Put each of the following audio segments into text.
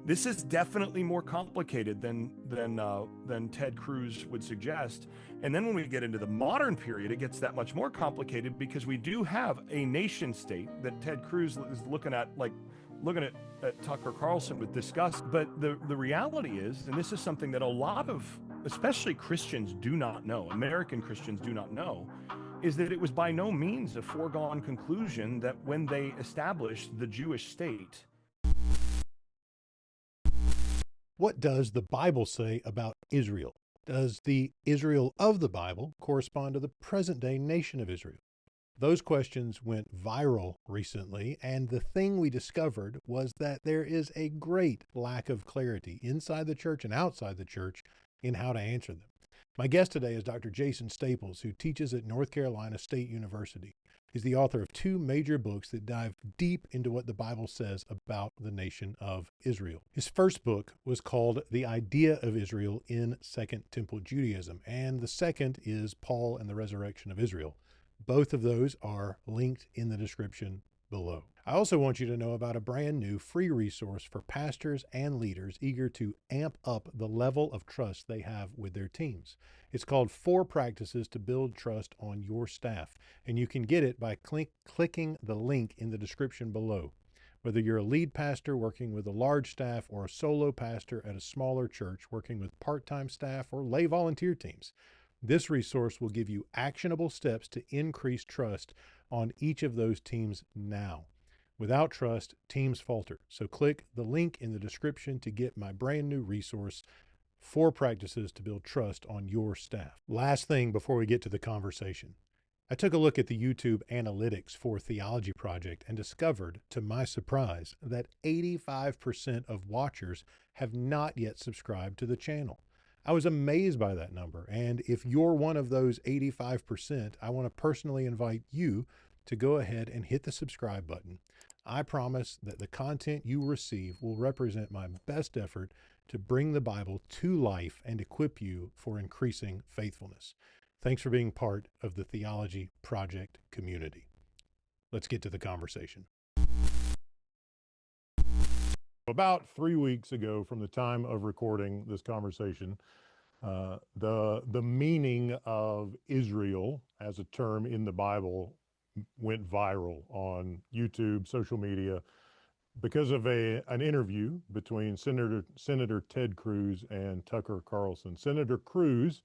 This is definitely more complicated than Ted Cruz would suggest. And then when we get into the modern period, it gets that much more complicated because we do have a nation state that Ted Cruz is looking at, at Tucker Carlson with disgust. But the reality is, and this is something that a lot of, especially Christians, do not know, American Christians do not know, is that it was by no means a foregone conclusion that when they established the Jewish state. What does the Bible say about Israel? Does the Israel of the Bible correspond to the present-day nation of Israel? Those questions went viral recently, and the thing we discovered was that there is a great lack of clarity inside the church and outside the church in how to answer them. My guest today is Dr. Jason Staples, who teaches at North Carolina State University. He's the author of 2 major books that dive deep into what the Bible says about the nation of Israel. His first book was called The Idea of Israel in Second Temple Judaism, and the second is Paul and the Resurrection of Israel. Both of those are linked in the description below. I also want you to know about a brand new free resource for pastors and leaders eager to amp up the level of trust they have with their teams. It's called 4 Practices to Build Trust on Your Staff, and you can get it by clicking the link in the description below. Whether you're a lead pastor working with a large staff or a solo pastor at a smaller church working with part-time staff or lay volunteer teams, this resource will give you actionable steps to increase trust on each of those teams now. Without trust, teams falter. So click the link in the description to get my brand new resource, 4 Practices to Build Trust on Your Staff. Last thing before we get to the conversation. I took a look at the YouTube analytics for Theology Project and discovered, to my surprise, that 85% of watchers have not yet subscribed to the channel. I was amazed by that number, and if you're one of those 85%, I want to personally invite you to go ahead and hit the subscribe button. I promise that the content you receive will represent my best effort to bring the Bible to life and equip you for increasing faithfulness. Thanks for being part of the Theology Project community. Let's get to the conversation. About 3 weeks ago from the time of recording this conversation, the meaning of Israel as a term in the Bible went viral on YouTube, social media, because of an interview between Senator Ted Cruz and Tucker Carlson. Senator Cruz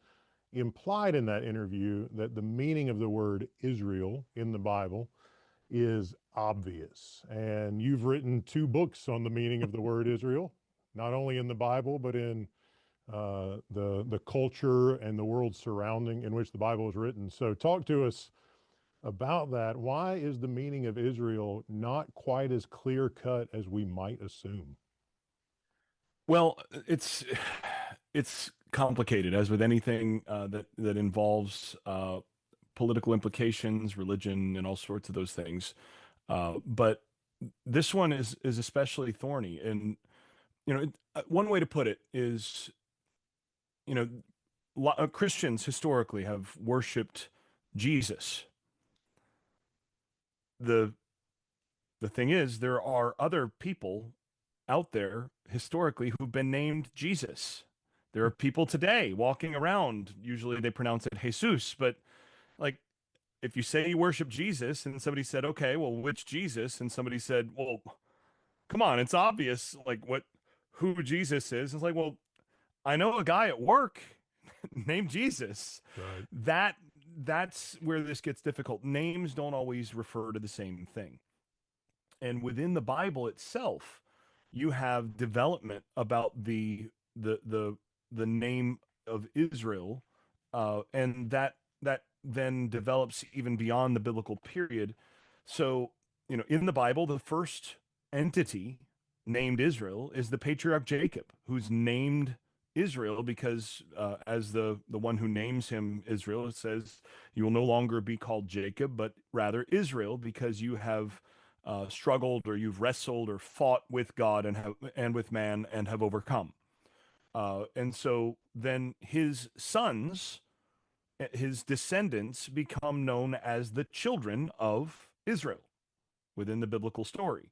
implied in that interview that the meaning of the word Israel in the Bible is obvious. And you've written 2 books on the meaning of the word Israel, not only in the Bible, but in the culture and the world surrounding in which the Bible is written. So talk to us about that. Why is the meaning of Israel not quite as clear cut as we might assume? Well, it's complicated, as with anything that involves political implications, religion, and all sorts of those things. But this one is especially thorny. And one way to put it is, Christians historically have worshipped Jesus. The thing is, there are other people out there historically who've been named Jesus. There are people today walking around, usually they pronounce it Jesus, but like, if you say you worship Jesus and somebody said, okay, well, which Jesus? And somebody said, well, come on, it's obvious, like who Jesus is. It's like, well, I know a guy at work named Jesus. Right. That's where this gets difficult. Names don't always refer to the same thing. And within the Bible itself, you have development about the name of Israel, and that then develops even beyond the biblical period. So, in the Bible, the first entity named Israel is the patriarch Jacob, who's named Israel because as the one who names him Israel, it says, you will no longer be called Jacob, but rather Israel, because you have struggled, or you've wrestled or fought with God and with man and have overcome. And so then his sons, his descendants, become known as the children of Israel within the biblical story.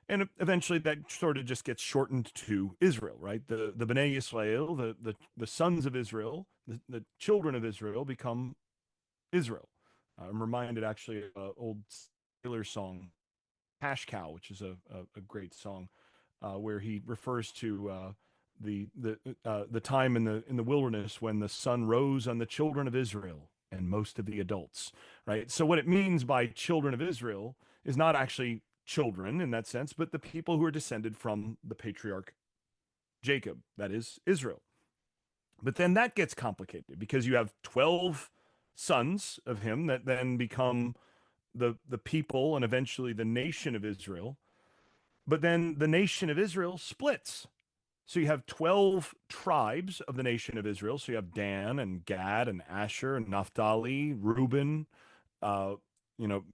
And eventually that sort of just gets shortened to Israel, right? The Bnei Yisrael, the sons of Israel, the children of Israel become Israel. I'm reminded actually of an old sailor song, Cash Cow, which is a great song, where he refers to the time in the wilderness when the sun rose on the children of Israel and most of the adults, right? So what it means by children of Israel is not actually children in that sense, but the people who are descended from the patriarch Jacob, that is Israel. But then that gets complicated because you have 12 sons of him that then become the people and eventually the nation of Israel. But then the nation of Israel splits. So you have 12 tribes of the nation of Israel. So you have Dan and Gad and Asher and Naphtali, Reuben, uh, you know,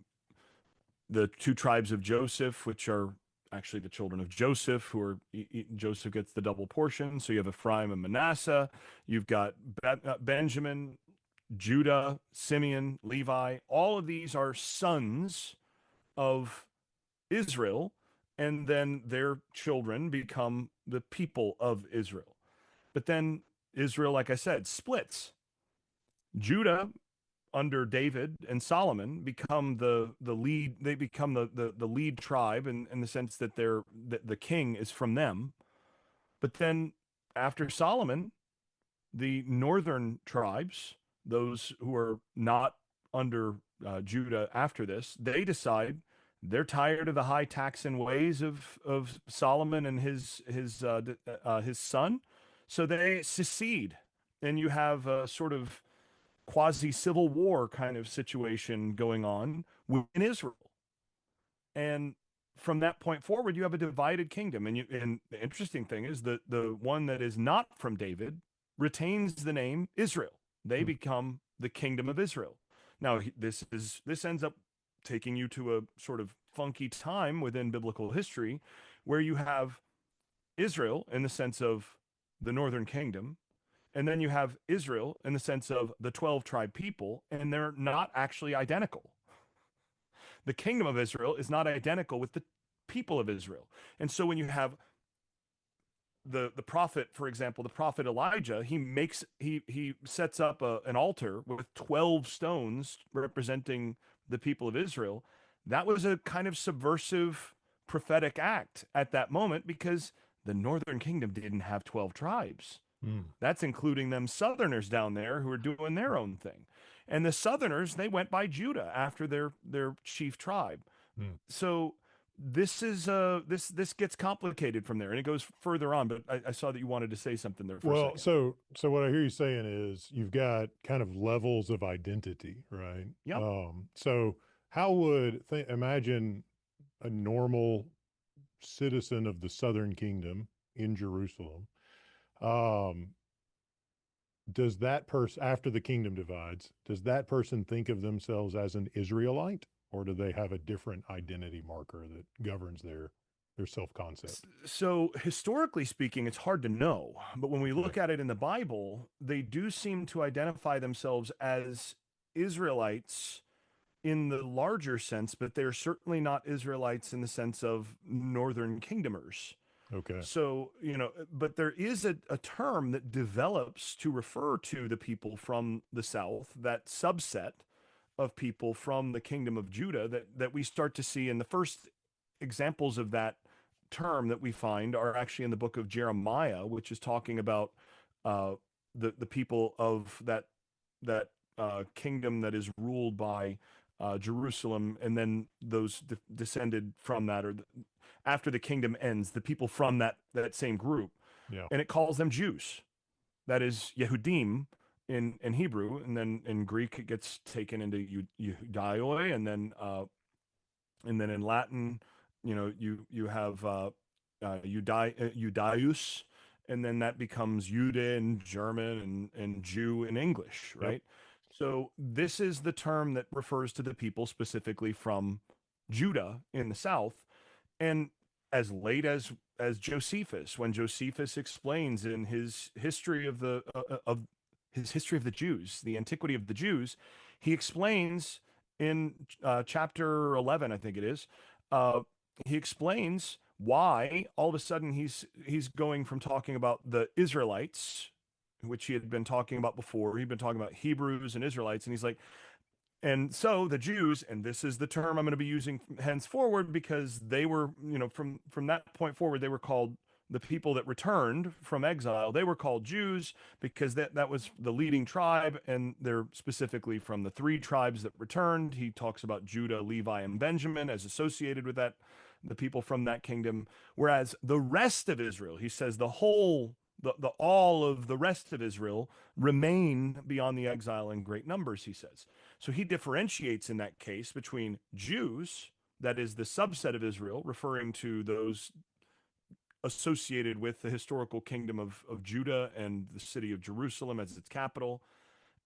the two tribes of Joseph, which are actually the children of Joseph, who are Joseph gets the double portion. So you have Ephraim and Manasseh. You've got Benjamin, Judah, Simeon, Levi. All of these are sons of Israel, and then their children become the people of Israel. But then Israel, like I said, splits. Judah under David and Solomon become the lead. They become the lead tribe in the sense that the king is from them. But then after Solomon, the northern tribes, those who are not under Judah after this, they decide they're tired of the high taxing ways of Solomon and his son, so they secede, and you have a sort of quasi civil war kind of situation going on within Israel. And from that point forward, you have a divided kingdom. And the interesting thing is that the one that is not from David retains the name Israel. They Hmm. become the kingdom of Israel. Now, this ends up taking you to a sort of funky time within biblical history where you have Israel in the sense of the northern kingdom, and then you have Israel in the sense of the 12 tribe people, and they're not actually identical. The kingdom of Israel is not identical with the people of Israel. And so when you have the prophet, for example, the prophet Elijah, he sets up an altar with 12 stones representing the people of Israel. That was a kind of subversive prophetic act at that moment because the northern kingdom didn't have 12 tribes. Hmm. That's including them southerners down there who are doing their own thing. And the southerners, they went by Judah after their chief tribe. Hmm. So this gets complicated from there, and it goes further on. But I saw that you wanted to say something there for a Well, second. so what I hear you saying is you've got kind of levels of identity, right? Yep. So how would imagine a normal citizen of the Southern Kingdom in Jerusalem? Um, does that person, after the kingdom divides, does that person think of themselves as an Israelite, or do they have a different identity marker that governs their self concept? So historically speaking, it's hard to know. But when we Okay. look at it in the Bible, they do seem to identify themselves as Israelites in the larger sense, but they're certainly not Israelites in the sense of northern kingdomers. Okay. So, but there is a term that develops to refer to the people from the south, that subset of people from the kingdom of Judah that we start to see. In the first examples of that term that we find are actually in the book of Jeremiah, which is talking about uh, the people of that kingdom that is ruled by Jerusalem, and then those descended from that, or after the kingdom ends, the people from that same group, Yeah. and it calls them Jews. That is Yehudim in Hebrew, and then in Greek it gets taken into Yehudaioi, and then in Latin, you have Judaius, and then that becomes Jude in German and Jew in English, Yep. right? So this is the term that refers to the people specifically from Judah in the south, and as late as Josephus, when Josephus explains in his history of the Jews, the antiquity of the Jews, he explains in chapter 11, I think it is, uh, he explains why all of a sudden he's going from talking about the Israelites, which he had been talking about before. He'd been talking about Hebrews and Israelites, and he's like, and so the Jews, and this is the term I'm going to be using henceforward, because they were, from that point forward, they were called the people that returned from exile. They were called Jews because that was the leading tribe, and they're specifically from the three tribes that returned. He talks about Judah, Levi, and Benjamin as associated with that, the people from that kingdom. Whereas the rest of Israel, he says, the all of the rest of Israel remain beyond the exile in great numbers, he says. So he differentiates in that case between Jews, that is the subset of Israel, referring to those associated with the historical kingdom of Judah and the city of Jerusalem as its capital,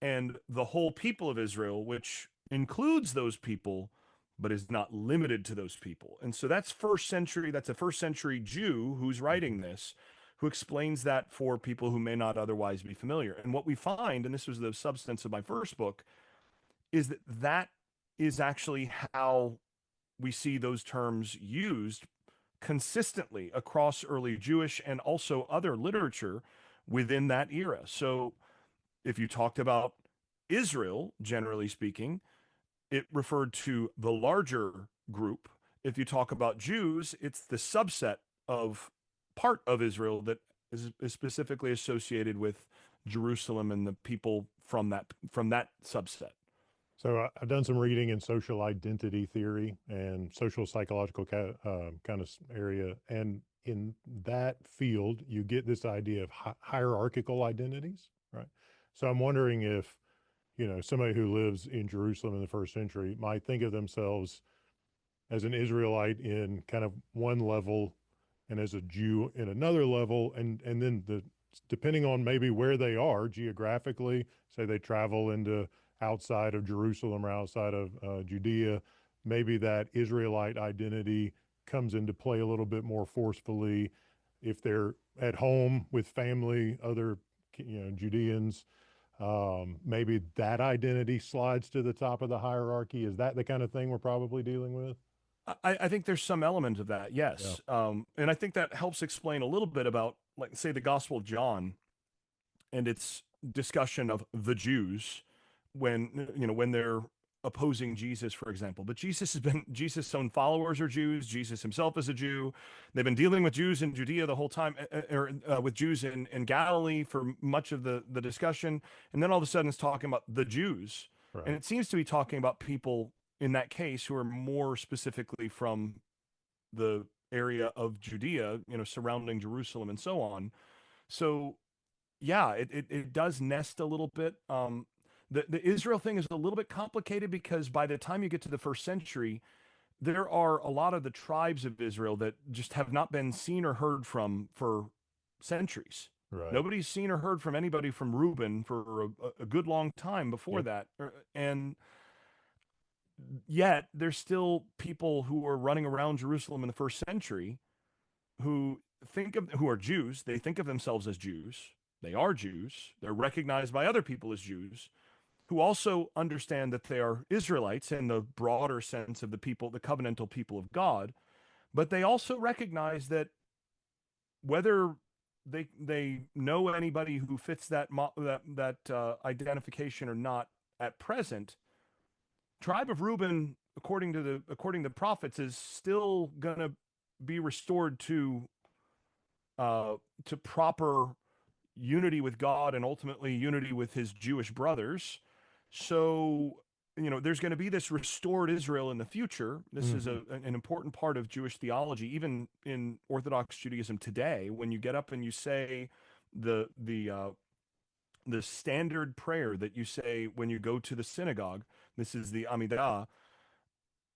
and the whole people of Israel, which includes those people, but is not limited to those people. And so that's first century, that's a first century Jew who's writing this, who explains that for people who may not otherwise be familiar. And what we find, and this was the substance of my first book, is that is actually how we see those terms used consistently across early Jewish and also other literature within that era. So if you talked about Israel, generally speaking, it referred to the larger group. If you talk about Jews, it's the subset of part of Israel that is specifically associated with Jerusalem and the people from that subset. So I've done some reading in social identity theory and social psychological kind of area, and in that field, you get this idea of hierarchical identities, right? So I'm wondering if somebody who lives in Jerusalem in the first century might think of themselves as an Israelite in kind of one level and as a Jew in another level, and then depending on maybe where they are geographically, say they travel into outside of Jerusalem or outside of Judea, maybe that Israelite identity comes into play a little bit more forcefully. If they're at home with family, other Judeans, maybe that identity slides to the top of the hierarchy. Is that the kind of thing we're probably dealing with? I think there's some element of that, Yeah. yes. And I think that helps explain a little bit about, like, say, the Gospel of John and its discussion of the Jews when they're opposing Jesus, for example. But Jesus' own followers are Jews. Jesus himself is a Jew. They've been dealing with Jews in Judea the whole time, or with Jews in Galilee for much of the discussion. And then all of a sudden it's talking about the Jews. And Right. it seems to be talking about people in that case who are more specifically from the area of Judea, surrounding Jerusalem and so on. So yeah, it does nest a little bit. The Israel thing is a little bit complicated because by the time you get to the first century, there are a lot of the tribes of Israel that just have not been seen or heard from for centuries. Right. Nobody's seen or heard from anybody from Reuben for a good long time before Yep. that. And yet there's still people who are running around Jerusalem in the first century who are Jews. They think of themselves as Jews. They are Jews. They're recognized by other people as Jews, who also understand that they are Israelites in the broader sense of the people, the covenantal people of God. But they also recognize that whether they know anybody who fits that identification or not at present, tribe of Reuben, according to the prophets, is still gonna be restored to proper unity with God and ultimately unity with his Jewish brothers. So, there's going to be this restored Israel in the future. This is Hmm. an important part of Jewish theology, even in Orthodox Judaism today. When you get up and you say the standard prayer that you say when you go to the synagogue, this is the Amidah.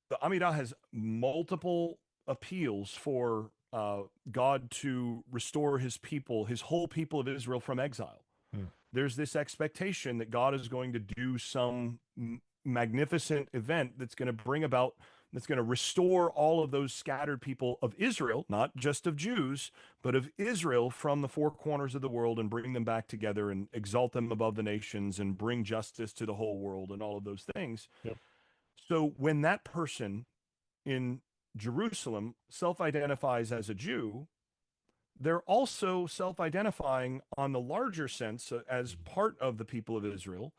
The Amidah has multiple appeals for God to restore his people, his whole people of Israel from exile. Hmm. There's this expectation that God is going to do some magnificent event that's going to that's going to restore all of those scattered people of Israel, not just of Jews, but of Israel from the four corners of the world, and bring them back together and exalt them above the nations and bring justice to the whole world and all of those things. Yep. So when that person in Jerusalem self-identifies as a Jew, they're also self-identifying on the larger sense as part of the people of Israel.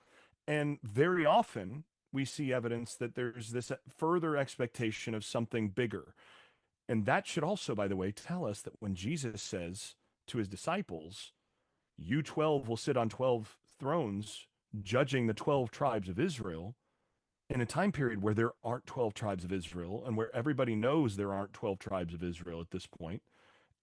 And very often we see evidence that there's this further expectation of something bigger. And that should also, by the way, tell us that when Jesus says to his disciples, you 12 will sit on 12 thrones, judging the 12 tribes of Israel, in a time period where there aren't 12 tribes of Israel and where everybody knows there aren't 12 tribes of Israel at this point,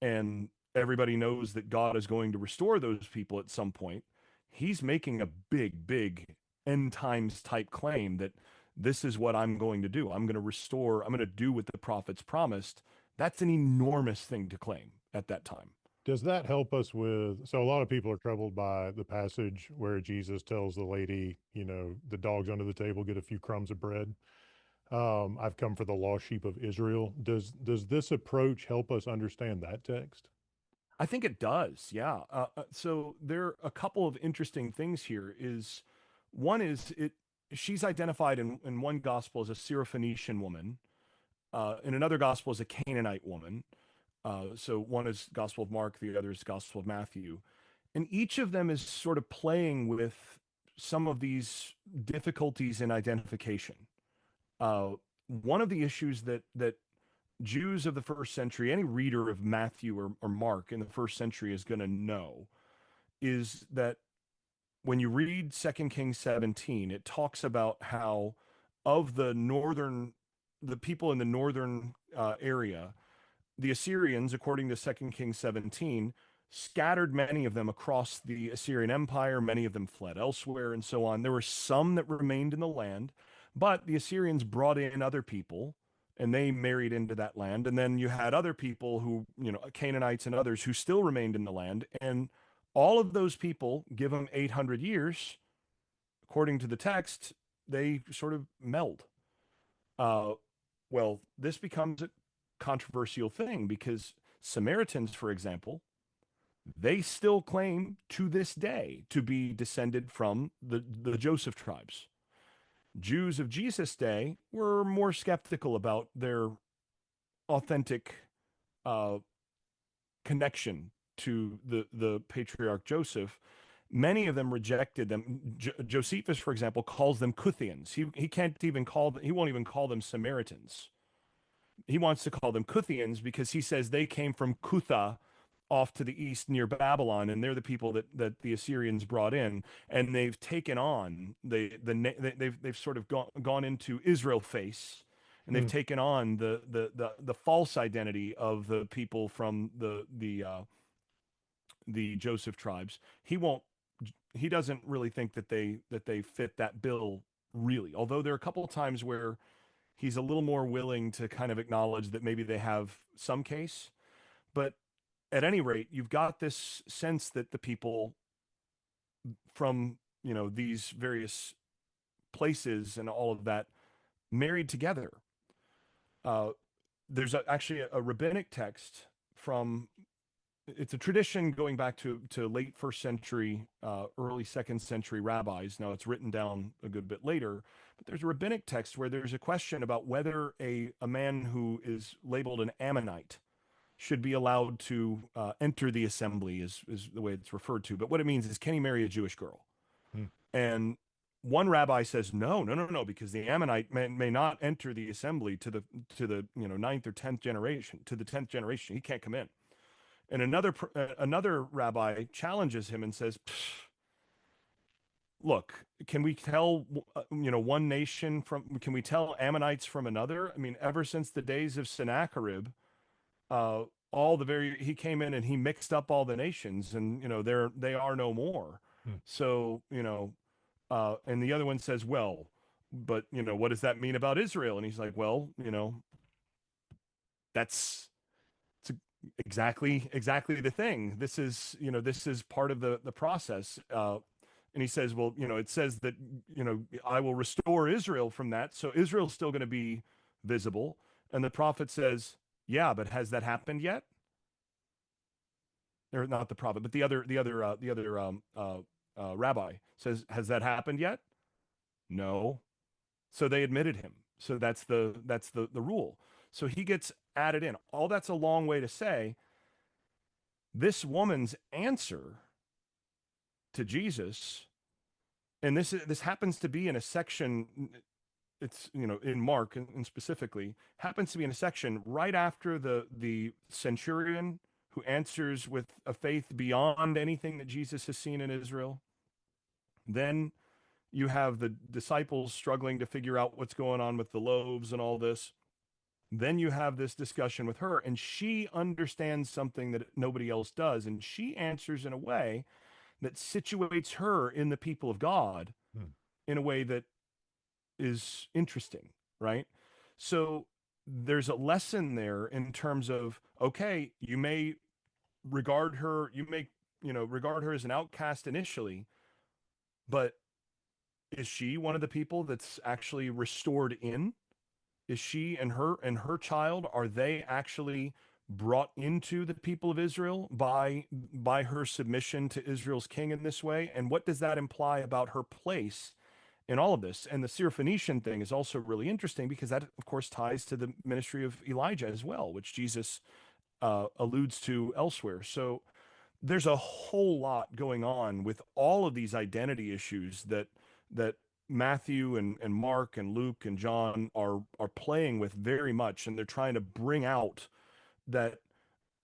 and everybody knows that God is going to restore those people at some point, he's making a big, big end times type claim that this is what I'm going to do. I'm going to restore, I'm going to do what the prophets promised. That's an enormous thing to claim at that time. Does that help us with? So, a lot of people are troubled by the passage where Jesus tells the lady, the dogs under the table get a few crumbs of bread. I've come for the lost sheep of Israel. Does this approach help us understand that text? I think it does. Yeah. So there are a couple of interesting things here. Is one is it she's identified in one gospel as a Syrophoenician woman, in another gospel as a Canaanite woman. So one is Gospel of Mark, the other is Gospel of Matthew, and each of them is sort of playing with some of these difficulties in identification. One of the issues that Jews of the first century, any reader of Matthew or Mark in the first century is going to know, is that when you read 2 Kings 17, it talks about how of the people in the northern area, the Assyrians, according to 2 Kings 17, scattered many of them across the Assyrian Empire. Many of them fled elsewhere and so on. There were some that remained in the land, but the Assyrians brought in other people and they married into that land. And then you had other people who, Canaanites and others who still remained in the land. And all of those people, give them 800 years, according to the text, they sort of meld. Uh, well, this becomes a controversial thing because Samaritans, for example, they still claim to this day to be descended from the Joseph tribes. Jews of Jesus' day were more skeptical about their authentic uh, connection to the patriarch Joseph. Many of them rejected them. Josephus, for example, calls them Kuthians. He can't even he won't even call them Samaritans. He wants to call them Kuthians because he says they came from Kutha off to the east near Babylon, and they're the people that the Assyrians brought in, and they've taken on they've sort of gone into Israel face, and they've Mm. taken on the false identity of the people from the Joseph tribes. He doesn't really think that they fit that bill really. Although there are a couple of times where he's a little more willing to kind of acknowledge that maybe they have some case, but at any rate, you've got this sense that the people from, these various places and all of that married together. Uh, there's actually a rabbinic text from, it's a tradition going back to late first century, early second century rabbis. Now it's written down a good bit later, but there's a rabbinic text where there's a question about whether a man who is labeled an Ammonite should be allowed to enter the assembly, is the way it's referred to. But what it means is, can he marry a Jewish girl? Mm. And one rabbi says, no, no, no, no, because the Ammonite may not enter the assembly to the ninth or 10th generation, to the 10th generation. He can't come in. And another rabbi challenges him and says, look, can we tell one nation from? Can we tell Ammonites from another? I mean, ever since the days of Sennacherib, uh, he came in and he mixed up all the nations, and they are no more. Mm. So and the other one says, well, but what does that mean about Israel? And he's like, well, that's exactly the thing. This is part of the process. And he says, well, it says that I will restore Israel from that, so Israel's still going to be visible. And the prophet says, yeah, but has that happened yet? Or not the prophet, but the other rabbi says, has that happened yet? No. So they admitted him. So that's the rule. So he gets added in. All that's a long way to say this woman's answer to Jesus, and this happens to be in a section, it's in Mark and specifically happens to be in a section right after the centurion who answers with a faith beyond anything that Jesus has seen in Israel. Then you have the disciples struggling to figure out what's going on with the loaves and all this. Then you have this discussion with her, and she understands something that nobody else does, and she answers in a way that situates her in the people of God Hmm. in a way that is interesting, right? So there's a lesson there in terms of, okay, you may regard her, you may, regard her as an outcast initially, but is she one of the people that's actually restored in? Is she and her child, are they actually brought into the people of Israel by her submission to Israel's king in this way? And what does that imply about her place in all of this? And the Syrophoenician thing is also really interesting because that, of course, ties to the ministry of Elijah as well, which Jesus alludes to elsewhere. So there's a whole lot going on with all of these identity issues that Matthew and Mark and Luke and John are playing with very much, and they're trying to bring out that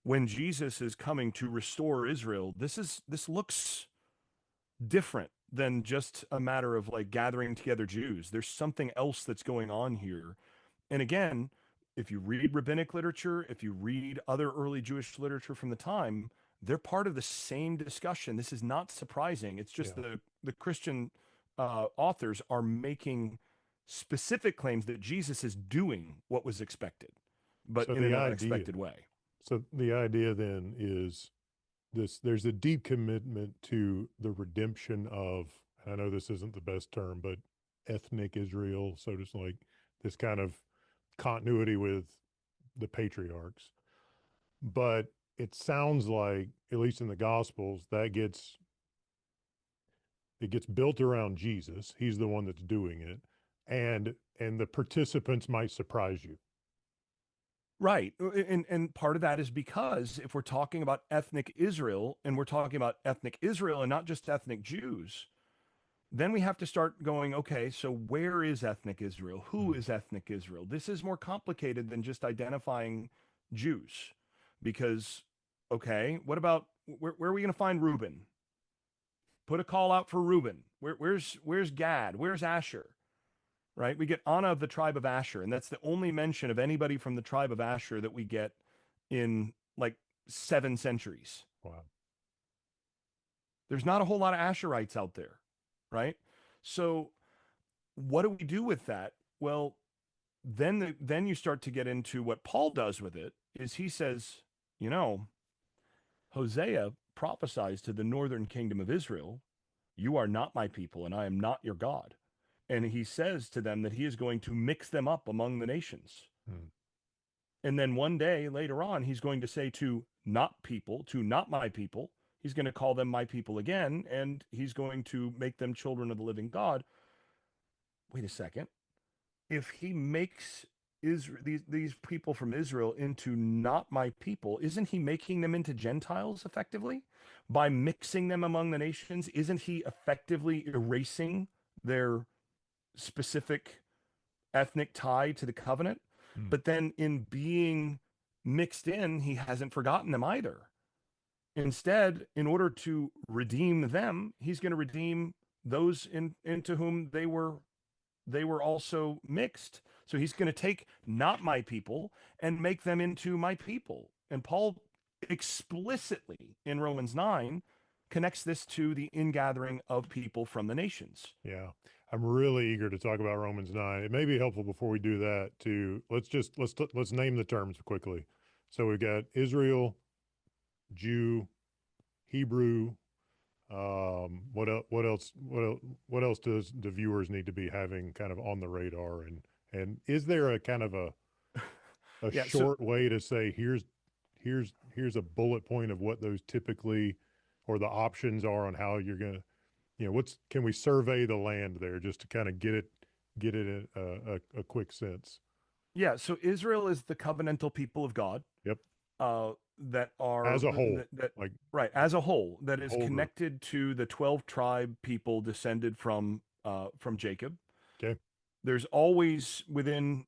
when Jesus is coming to restore Israel, this looks different than just a matter of like gathering together Jews. There's something else that's going on here. And again, if you read rabbinic literature, if you read other early Jewish literature from the time, they're part of the same discussion. This is not surprising. It's just Yeah. the Christian authors are making specific claims that Jesus is doing what was expected, but So in an the idea, unexpected way. so the idea then is this: there's a deep commitment to the redemption of, I know this isn't the best term, but ethnic Israel, so to like this kind of continuity with the patriarchs. But it sounds like, at least in the Gospels, it gets built around Jesus. He's the one that's doing it, and the participants might surprise you. Right. And part of that is because if we're talking about ethnic Israel and we're talking about ethnic Israel and not just ethnic Jews, then we have to start going, okay, so where is ethnic Israel? Who Mm. is ethnic Israel? This is more complicated than just identifying Jews. Because, okay, what about where are we going to find Reuben? Put a call out for Reuben. Where's Gad? Where's Asher? Right? We get Anna of the tribe of Asher, and that's the only mention of anybody from the tribe of Asher that we get in like 7 centuries. Wow. There's not a whole lot of Asherites out there, right? So what do we do with that? Well, then you start to get into what Paul does with it is he says, you know, Hosea prophesies to the northern kingdom of Israel, you are not my people and I am not your God. And he says to them that he is going to mix them up among the nations. Mm. And then one day later on, he's going to say to not people, to not my people, he's going to call them my people again, and he's going to make them children of the living God. Wait a second. If he makes Israel, these people from Israel into not my people, isn't he making them into Gentiles effectively? By mixing them among the nations, isn't he effectively erasing their specific ethnic tie to the covenant? Mm. But then in being mixed in, he hasn't forgotten them either. Instead, in order to redeem them, he's going to redeem those into whom they were also mixed. So he's going to take not my people and make them into my people. And Paul explicitly in Romans 9 connects this to the ingathering of people from the nations. Yeah. I'm really eager to talk about Romans 9. It may be helpful before we do that to let's name the terms quickly. So we've got Israel, Jew, Hebrew. What else does the viewers need to be having kind of on the radar? And is there a kind of a Yeah, so short way to say here's a bullet point of what those typically, or the options are on how you're gonna, can we survey the land there just to kind of get it a quick sense? Yeah, so Israel is the covenantal people of God, Yep. that are As a whole, that like right, as a whole, that the is whole group. connected to the 12 tribe people descended from Jacob. Okay. There's always within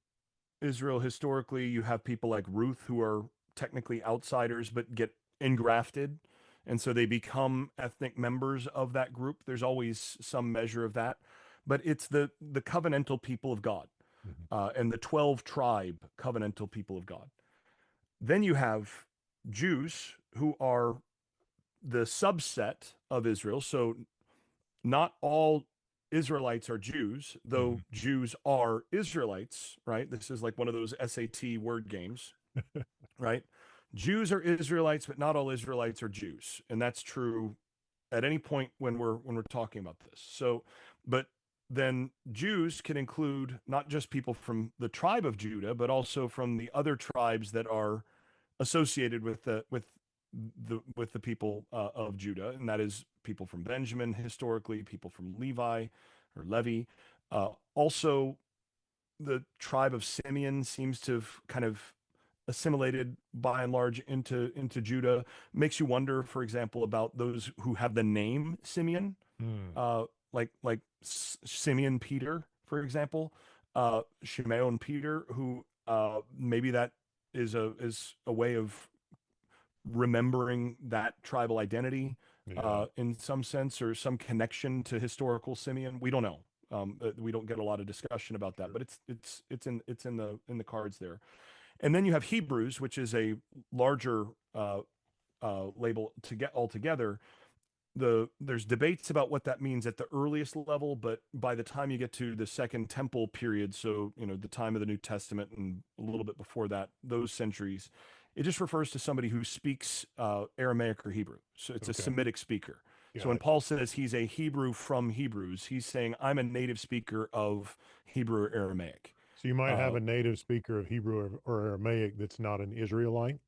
Israel historically, you have people like Ruth who are technically outsiders but get engrafted. And so they become ethnic members of that group. There's always some measure of that. But it's the covenantal people of God, Mhm. and the 12 tribe covenantal people of God. Then you have Jews who are the subset of Israel. So not all Israelites are Jews, though Mhm. Jews are Israelites, right? This is like one of those SAT word games, right? Jews are Israelites, but not all Israelites are Jews. And that's true at any point when we're talking about this. So, but then Jews can include not just people from the tribe of Judah, but also from the other tribes that are associated with the people of Judah, and that is people from Benjamin historically, people from Levi or Levi. Also, the tribe of Simeon seems to have kind of assimilated by and large into Judah. Makes you wonder, for example, about those who have the name Simeon, Mm. like Simeon Peter, for example, Shimeon Peter, who maybe that is a way of remembering that tribal identity Yeah. in some sense or some connection to historical Simeon. We don't know. We don't get a lot of discussion about that, Sure. but it's in the cards there. And then you have Hebrews, which is a larger label to get altogether. There's debates about what that means at the earliest level, but by the time you get to the Second Temple period, so the time of the New Testament and a little bit before that, those centuries, it just refers to somebody who speaks Aramaic or Hebrew. So it's a Okay. Semitic speaker. So when Gotcha. Paul says he's a Hebrew from Hebrews, he's saying I'm a native speaker of Hebrew or Aramaic. So you might have Uh, a native speaker of Hebrew or Aramaic that's not an Israelite.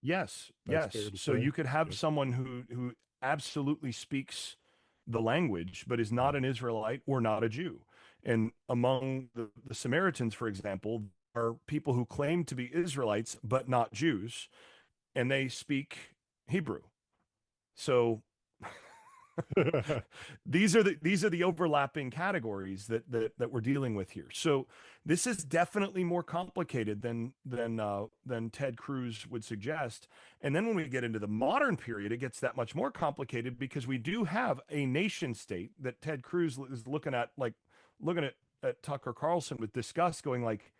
Yes, That's fair yes. to So say. you could have Okay. someone who absolutely speaks the language, but is not Mhm. an Israelite or not a Jew. And among the Samaritans, for example, are people who claim to be Israelites but not Jews, and they speak Hebrew. So these are the overlapping categories that we're dealing with here. So this is definitely more complicated than Ted Cruz would suggest. And then when we get into the modern period, it gets that much more complicated because we do have a nation state that Ted Cruz is looking at Tucker Carlson with disgust, going like,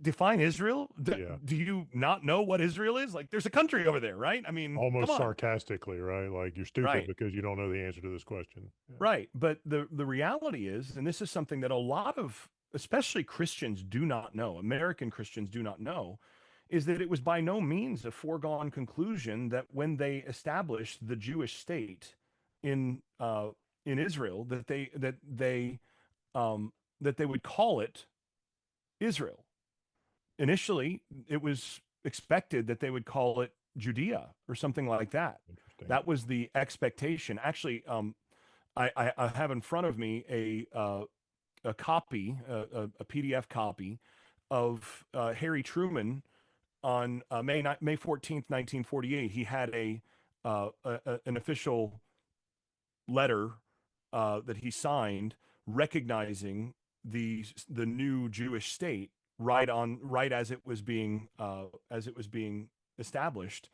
define Israel? Yeah. Do you not know what Israel is? Like, there's a country over there, right? I mean, come Almost on. sarcastically, right? Like you're stupid Right. because you don't know the answer to this question. Yeah. Right. But the reality is, and this is something that a lot of, especially Christians, do not know, American Christians do not know, is that it was by no means a foregone conclusion that when they established the Jewish state in in Israel, um, that they would call it Israel. Initially, it was expected that they would call it Judea or something like that. Interesting. That was the expectation. Actually, I have in front of me a copy, a PDF copy of Harry Truman on May 14th, 1948. He had an official letter that he signed recognizing the new Jewish state right as it was being established.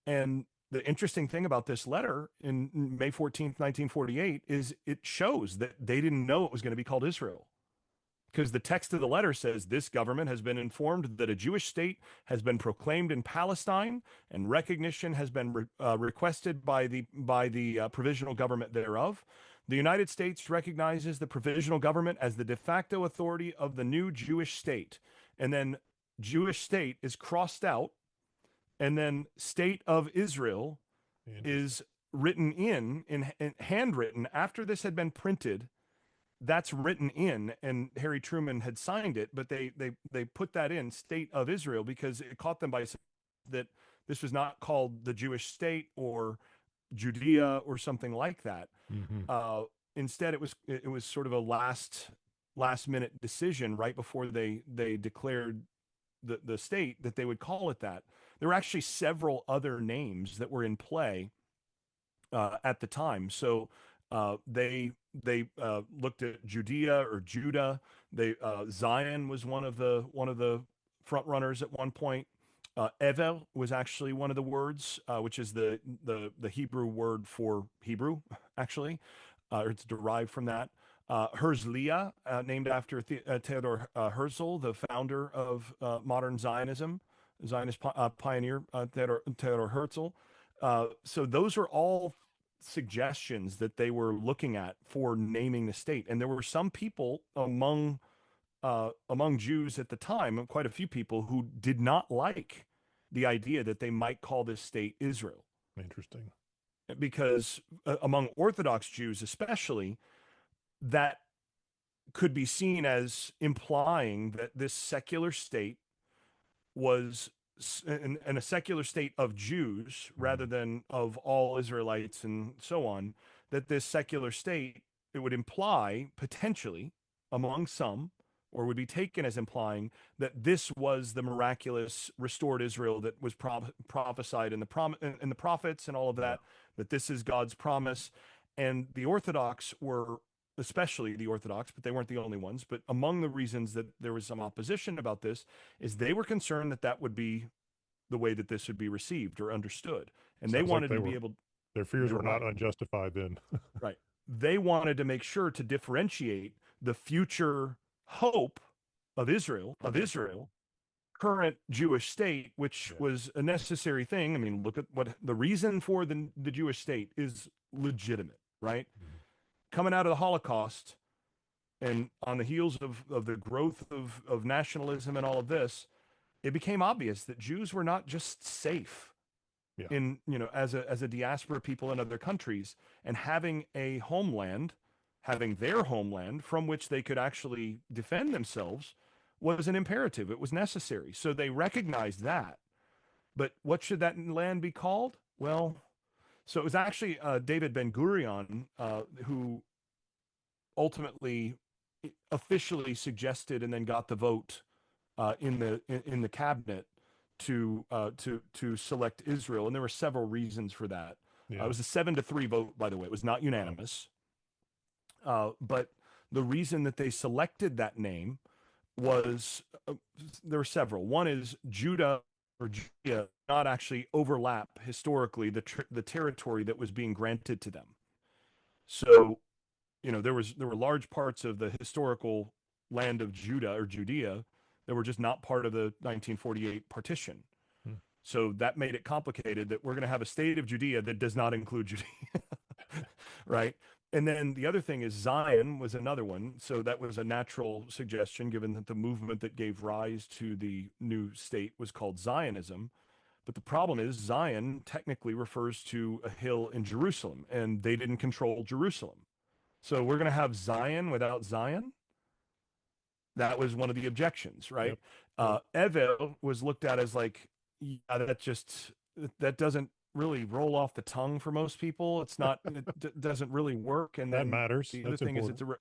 And the interesting thing about this letter in May 14th, 1948, is it shows that they didn't know it was going to be called Israel. Because the text of the letter says this government has been informed that a Jewish state has been proclaimed in Palestine, and recognition has been requested by the provisional government thereof. The United States recognizes the provisional government as the de facto authority of the new Jewish state. And then Jewish state is crossed out, and then state of Israel Interesting. is written in handwritten after this had been printed. That's written in, and Harry Truman had signed it, but they put that in state of Israel because it caught them by that this was not called the Jewish state or Judea or something like that. Hmm. uh Instead, it was sort of a last minute decision right before they declared the state that they would call it that. There were actually several other names that were in play at the time. So they looked at Judea or Judah. They Zion was one of the front runners at one point. Evel was actually one of the words, which is the Hebrew word for Hebrew, actually, or it's derived from that. Herzliya, named after Theodor Herzl, the founder of modern Zionism, Zionist pioneer Theodor Herzl. So those are all suggestions that they were looking at for naming the state, and there were some people among Jews at the time, quite a few people who did not like the idea that they might call this state Israel, Interesting. because among Orthodox Jews, especially, that could be seen as implying that this secular state was and a secular state of Jews rather Mm. than of all Israelites and so on, that this secular state, it would imply potentially among some, or would be taken as implying that this was the miraculous restored Israel that was prophesied in in the prophets and all of Yeah. that, that this is God's promise. And the Orthodox were, especially the Orthodox, but they weren't the only ones. But among the reasons that there was some opposition about this is they were concerned that that would be the way that this would be received or understood. And they Sounds like wanted to be able, their they fears were were not right, unjustified then. right. They wanted to make sure to differentiate the future hope of Israel, current Jewish state, which Yeah. was a necessary thing. I mean, look at what the reason for the Jewish state is legitimate, right? Mhm. Coming out of the Holocaust, and on the heels of the growth of nationalism and all of this, it became obvious that Jews were not just safe Yeah. in, as a diaspora people in other countries, and having a homeland, having their homeland from which they could actually defend themselves was an imperative. It was necessary. So they recognized that. But what should that land be called? Well, so it was actually David Ben Gurion who ultimately officially suggested and then got the vote in the cabinet to select Israel, and there were several reasons for that. It Yeah. was a 7-3 vote, by the way. It was not Wow. unanimous, but the reason that they selected that name was there were several. One is Judah or Judea not actually overlap historically the territory that was being granted to them. So there were large parts of the historical land of Judah or Judea that were just not part of the 1948 partition. Hmm. So that made it complicated that we're going to have a state of Judea that does not include Judea, right? And then the other thing is Zion was another one. So that was a natural suggestion given that the movement that gave rise to the new state was called Zionism. But the problem is Zion technically refers to a hill in Jerusalem, and they didn't control Jerusalem. So we're going to have Zion without Zion. That was one of the objections, right? Yep. Yep. Evel was looked at as like, yeah, that doesn't really roll off the tongue for most people. It's not, doesn't really work. And That then matters. the other That's thing is important.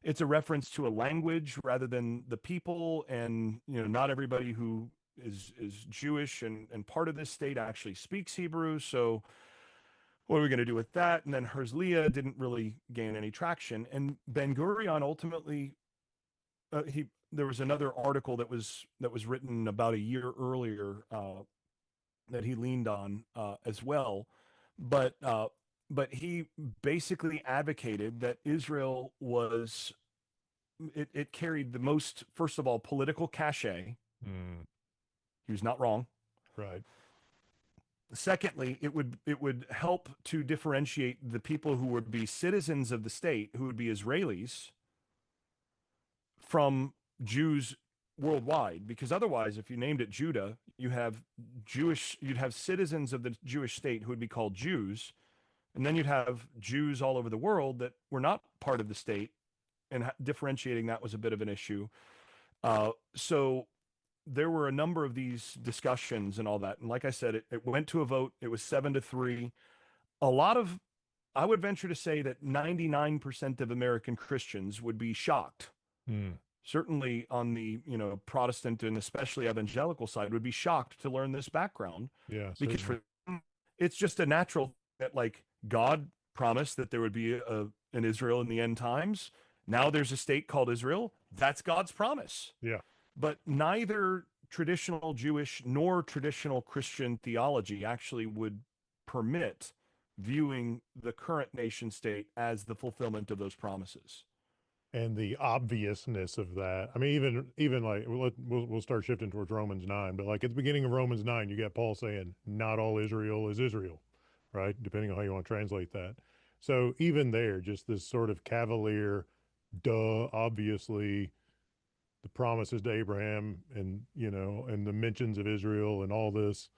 it's a reference to a language rather than the people. And, not everybody who is Jewish and part of this state actually speaks Hebrew. So what are we going to do with that? And then Herzliya didn't really gain any traction. And Ben Gurion ultimately, he there was another article that was written about a year earlier that he leaned on as well, but he basically advocated that Israel it carried the most, first of all, political cachet. Mm. He was not wrong. Right. Secondly, it would help to differentiate the people who would be citizens of the state, who would be Israelis, from Jews worldwide. Because otherwise, if you named it Judah, you'd have citizens of the Jewish state who would be called Jews, and then you'd have Jews all over the world that were not part of the state, and differentiating that was a bit of an issue. So there were a number of these discussions and all that. And like I said, it went to a vote. It was 7-3. A lot of, I would venture to say that 99% of American Christians would be shocked Mm. Certainly on the, Protestant and especially evangelical side would be shocked to learn this background, Yeah, because certainly. for them, it's just a natural that, like, God promised that there would be an Israel in the end times. Now there's a state called Israel. That's God's promise. Yeah. But neither traditional Jewish nor traditional Christian theology actually would permit viewing the current nation state as the fulfillment of those promises. And the obviousness of that. I mean, even like we'll start shifting towards Romans 9, but like at the beginning of Romans 9, you got Paul saying, "Not all Israel is Israel," right? Depending on how you want to translate that. So even there, just this sort of cavalier, duh, obviously the promises to Abraham and and the mentions of Israel and all this,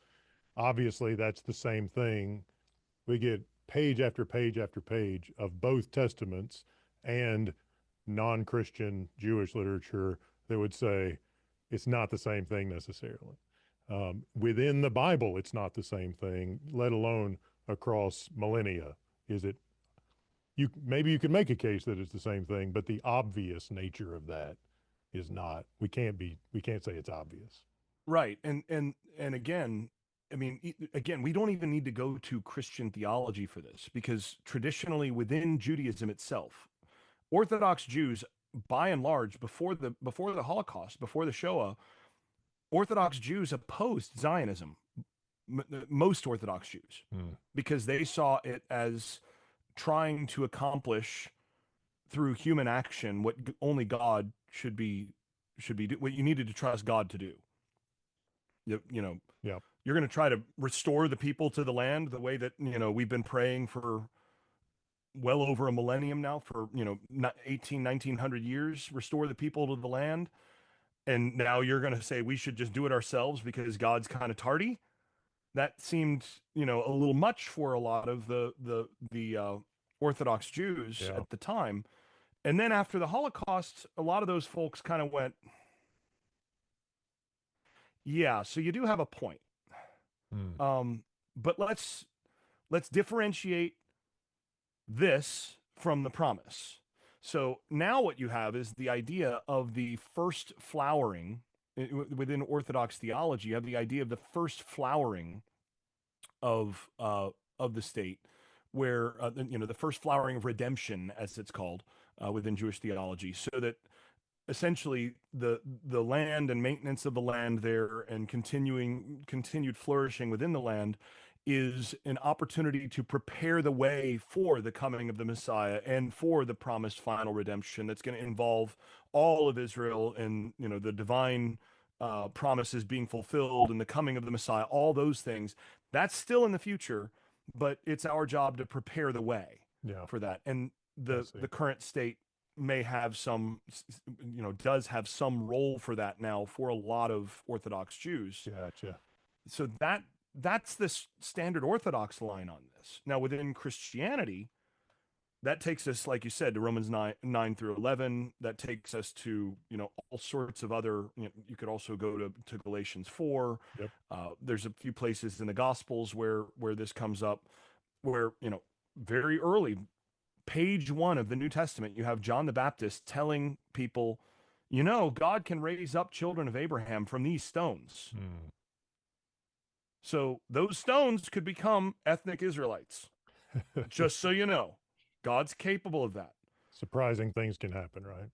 obviously that's the same thing. We get page after page after page of both testaments and non-Christian Jewish literature that would say it's not the same thing necessarily. Within the Bible, it's not the same thing, let alone across millennia. Is it? You maybe you could make a case that it's the same thing, but the obvious nature of that is not. We can't say it's obvious. Right. And again, I mean, again, we don't even need to go to Christian theology for this, because traditionally within Judaism itself, Orthodox Jews, by and large, before the Holocaust, before the Shoah, Orthodox Jews opposed Zionism. Most Orthodox Jews, Mm. because they saw it as trying to accomplish through human action what only God should be what you needed to trust God to do. You know, Yeah. you're going to try to restore the people to the land the way that, we've been praying for well over a millennium now, for, 1900 years, restore the people to the land. And now you're going to say we should just do it ourselves because God's kind of tardy. That seemed, a little much for a lot of the Orthodox Jews Yeah. at the time. And then after the Holocaust, a lot of those folks kind of went, yeah, so you do have a point. Mm. But let's differentiate this from the promise. So now what you have is the idea of the first flowering within Orthodox theology. You have the idea of the first flowering of the state, where the first flowering of redemption, as it's called within Jewish theology, so that essentially the land and maintenance of the land there and continued flourishing within the land is an opportunity to prepare the way for the coming of the Messiah and for the promised final redemption that's going to involve all of Israel, and the divine promises being fulfilled and the coming of the Messiah. All those things, that's still in the future, but it's our job to prepare the way Yeah. for that. And I the see. the current state may have some, does have some role for that now for a lot of Orthodox Jews. Gotcha. So that's the standard Orthodox line on this. Now within Christianity, that takes us, like you said, to Romans 9 through 11. That takes us to, all sorts of other, you could also go to Galatians 4. Yep. There's a few places in the Gospels where this comes up, where, very early, page 1 of the New Testament, you have John the Baptist telling people, God can raise up children of Abraham from these stones. Mm. So those stones could become ethnic Israelites. Just so you know, God's capable of that. Surprising things can happen, right?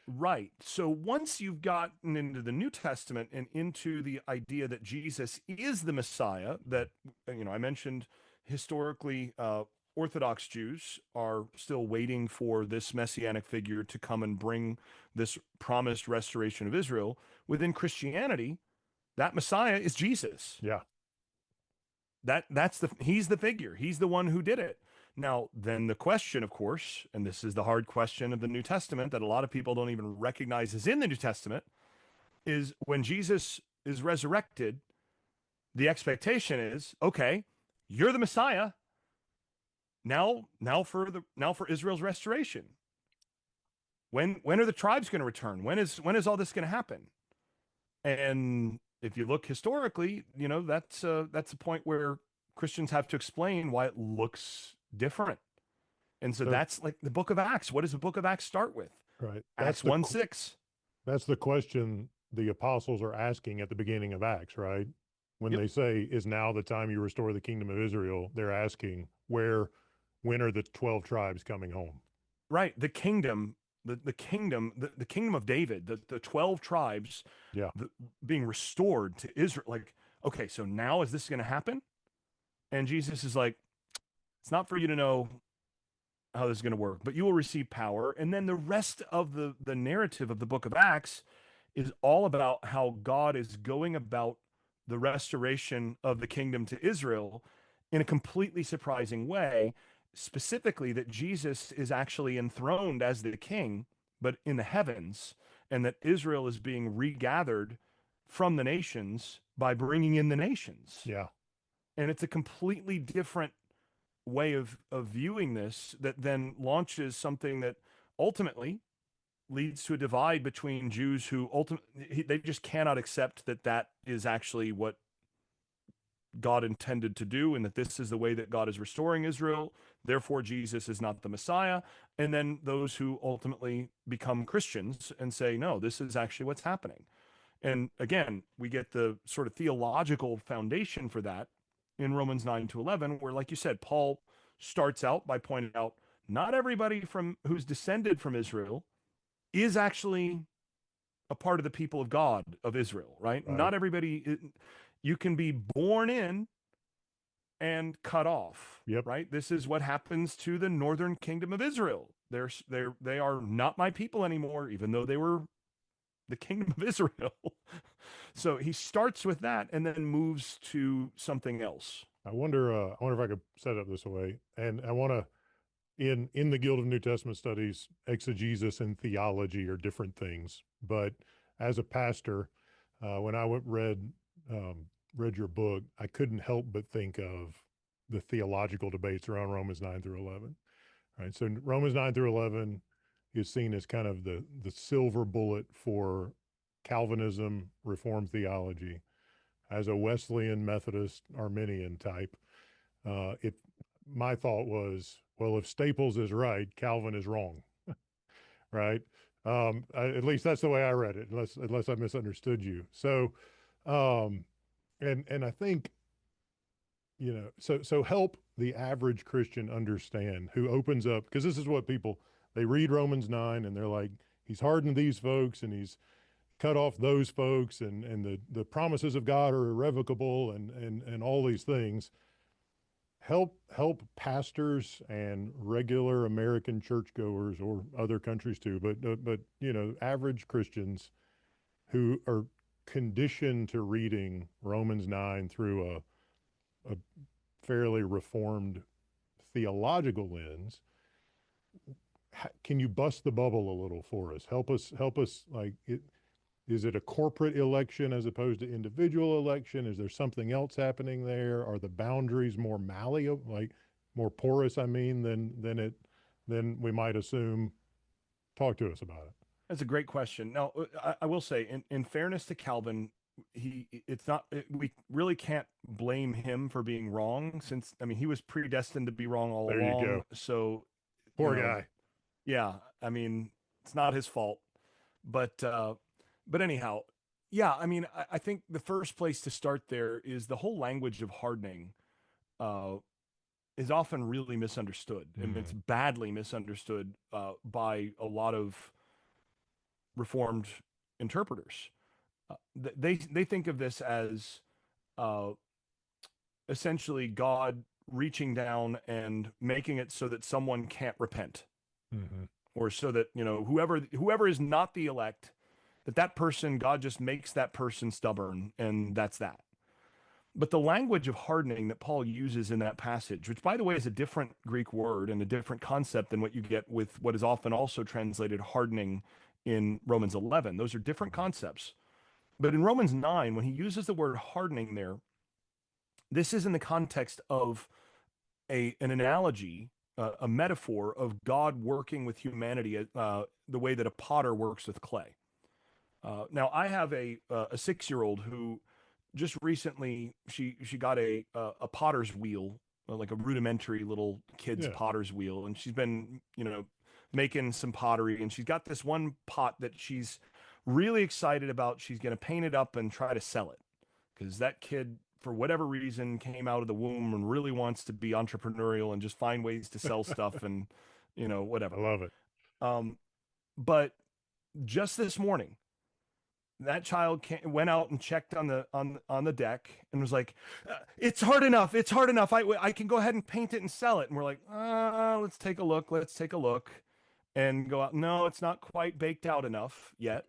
Right. So once you've gotten into the New Testament and into the idea that Jesus is the Messiah, that, I mentioned historically, Orthodox Jews are still waiting for this messianic figure to come and bring this promised restoration of Israel. Within Christianity, that Messiah is Jesus. Yeah. He's the figure. He's the one who did it. Now, then the question, of course, and this is the hard question of the New Testament that a lot of people don't even recognize is in the New Testament, is when Jesus is resurrected, the expectation is, okay, you're the Messiah. Now for Israel's restoration. When are the tribes going to return? When is all this going to happen? And if you look historically, that's a point where Christians have to explain why it looks different. And so So that's like the book of Acts. What does the book of Acts start with? Right. Acts 1:6. That's the question the apostles are asking at the beginning of Acts, right? When Yep. they say, "Is now the time you restore the kingdom of Israel?" They're asking, when are the 12 tribes coming home? Right. The kingdom of David, the 12 tribes Yeah. the, being restored to Israel. Like, okay, so now is this going to happen? And Jesus is like, it's not for you to know how this is going to work, but you will receive power. And then the rest of the narrative of the book of Acts is all about how God is going about the restoration of the kingdom to Israel in a completely surprising way, specifically that Jesus is actually enthroned as the king, but in the heavens, and that Israel is being regathered from the nations by bringing in the nations. Yeah. And it's a completely different way of viewing this that then launches something that ultimately leads to a divide between Jews who ultimately they just cannot accept that that is actually what God intended to do and that this is the way that God is restoring Israel. Therefore, Jesus is not the Messiah. And then those who ultimately become Christians and say, no, this is actually what's happening. And again, we get the sort of theological foundation for that in Romans 9 to 11, where, like you said, Paul starts out by pointing out not everybody from who's descended from Israel is actually a part of the people of God of Israel, right? Right. Not everybody, you can be born in and cut off, Yep. right? This is what happens to the northern kingdom of Israel. They are not my people anymore, even though they were the kingdom of Israel. So he starts with that and then moves to something else. I wonder if I could set it up this way. And I want to, in the Guild of New Testament Studies, exegesis and theology are different things. But as a pastor, when I um, read your book, I couldn't help but think of the theological debates around Romans 9 through 11. Right. So Romans 9 through 11 is seen as kind of the silver bullet for Calvinism, Reformed theology. As a Wesleyan, Methodist, Arminian type, it my thought was, well, if Staples is right, Calvin is wrong, right? At least that's the way I read it, unless I misunderstood you. So, um, and I think, so help the average Christian understand who opens up, because this is what people, they read Romans 9 and they're like, he's hardened these folks and he's cut off those folks, and the promises of God are irrevocable, and all these things. Help pastors and regular American churchgoers, or other countries too, but average Christians who are conditioned to reading Romans 9 through a fairly reformed theological lens. Can you bust the bubble a little for us? Help us, like, is it a corporate election as opposed to individual election? Is there something else happening there? Are the boundaries more malleable, like more porous, I mean, than we might assume? Talk to us about it. That's a great question. Now, I will say, in fairness to Calvin, it's not, we really can't blame him for being wrong since, I mean, he was predestined to be wrong all There you along. go. So, you Poor know, guy. yeah, I mean, it's not his fault. But, uh, but anyhow, yeah, I mean, I think the first place to start there is the whole language of hardening, uh, is often really misunderstood, and it's Mm, badly misunderstood by a lot of Reformed interpreters. They think of this as uh, essentially God reaching down and making it so that someone can't repent, mm-hmm. or so that whoever is not the elect, that person, God just makes that person stubborn, and that's that. But the language of hardening that Paul uses in that passage, which by the way is a different Greek word and a different concept than what you get with what is often also translated hardening in Romans 11, those are different concepts. But in Romans 9, when he uses the word hardening there, this is in the context of an analogy, a metaphor of God working with humanity the way that a potter works with clay. Now, I have a 6-year-old who just recently she got a potter's wheel, like a rudimentary little kid's Yeah. potter's wheel, and she's been making some pottery, and she's got this one pot that she's really excited about. She's going to paint it up and try to sell it because that kid, for whatever reason, came out of the womb and really wants to be entrepreneurial and just find ways to sell stuff and, whatever. I love it. But just this morning, that child went out and checked on the deck and was like, "It's hard enough. It's hard enough. I can go ahead and paint it and sell it." And we're like, "Let's take a look. Let's take a look," and go out. No, it's not quite baked out enough yet,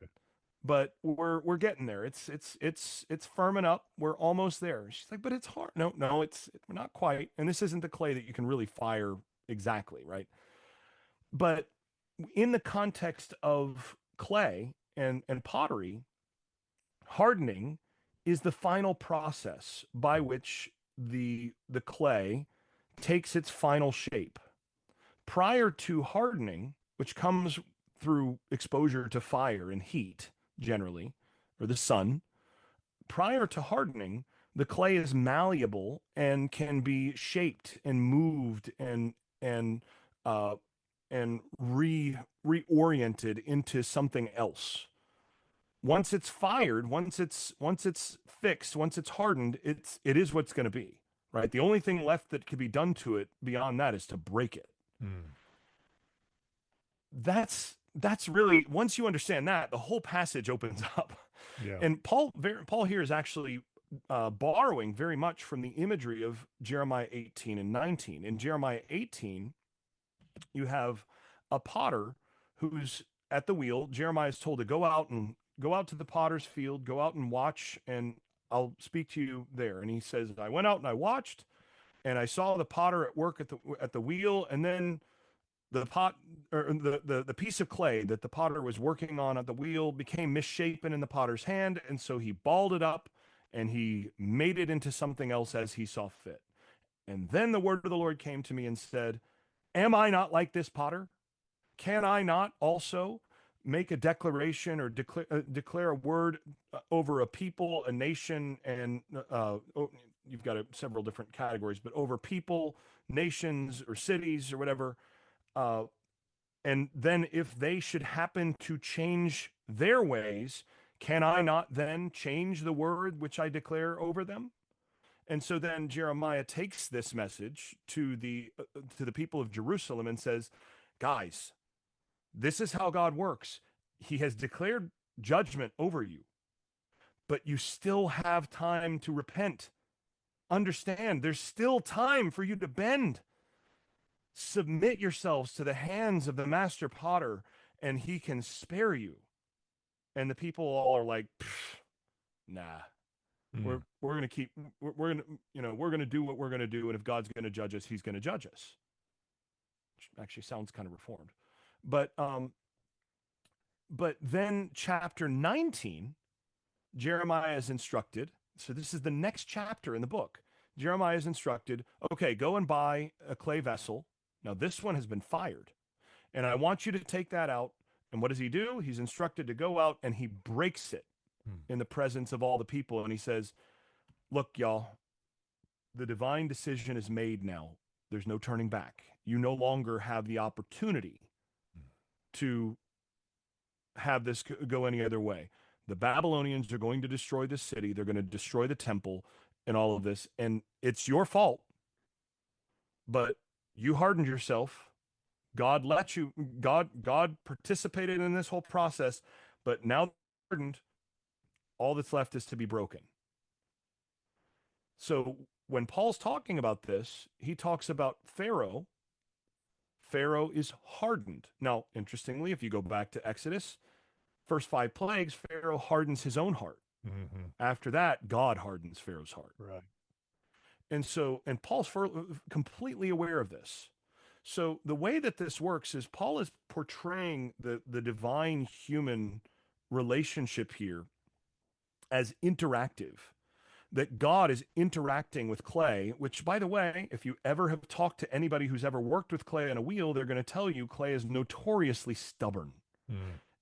but we're getting there. It's firming up. We're almost there. She's like, "But it's hard." No, it's not quite. And this isn't the clay that you can really fire exactly, right? But in the context of clay and pottery, hardening is the final process by which the clay takes its final shape. Prior to hardening, which comes through exposure to fire and heat generally, or the sun, prior to hardening, the clay is malleable and can be shaped and moved uh, and reoriented into something else. Once it's fired, once it's fixed, once it's hardened, it is what's going to be, right? The only thing left that could be done to it beyond that is to break it. That's really, once you understand that, the whole passage opens up. Yeah. And Paul here is actually borrowing very much from the imagery of Jeremiah 18 and 19. In Jeremiah 18, you have a potter who's at the wheel. Jeremiah is told to go out to the potter's field, go out and watch, and I'll speak to you there. And he says, I went out and I watched, and I saw the potter at work at the wheel, and then the pot, or the piece of clay that the potter was working on at the wheel, became misshapen in the potter's hand, and so he balled it up and he made it into something else as he saw fit. And then the word of the Lord came to me and said, am I not like this potter? Can I not also make a declaration or declare a word over a people, a nation, and you've got several different categories, but over people, nations, or cities, or whatever. And then if they should happen to change their ways, can I not then change the word which I declare over them? And so then Jeremiah takes this message to the people of Jerusalem and says, guys, this is how God works. He has declared judgment over you, but you still have time to repent. Understand, there's still time for you to bend. Submit yourselves to the hands of the master potter, and he can spare you. And the people all are like, nah. We're going to keep, we're going to, we're going to do what we're going to do. And if God's going to judge us, he's going to judge us. Which actually sounds kind of reformed. But then chapter 19, Jeremiah is instructed. So this is the next chapter in the book. Jeremiah is instructed, okay, go and buy a clay vessel. Now this one has been fired. And I want you to take that out. And what does he do? He's instructed to go out and he breaks it in the presence of all the people. And he says, look, y'all, the divine decision is made now. There's no turning back. You no longer have the opportunity to have this go any other way. The Babylonians are going to destroy the city. They're going to destroy the temple and all of this. And it's your fault. But you hardened yourself. God let you, God participated in this whole process, but now hardened, all that's left is to be broken. So when Paul's talking about this, he talks about Pharaoh. Pharaoh is hardened. Now, interestingly, if you go back to Exodus, first 5 plagues, Pharaoh hardens his own heart. After that, God hardens Pharaoh's heart. Right. And so, and Paul's completely aware of this. So the way that this works is Paul is portraying the divine human relationship here as interactive, that God is interacting with clay, which, by the way, if you ever have talked to anybody who's ever worked with clay on a wheel, they're going to tell you clay is notoriously stubborn.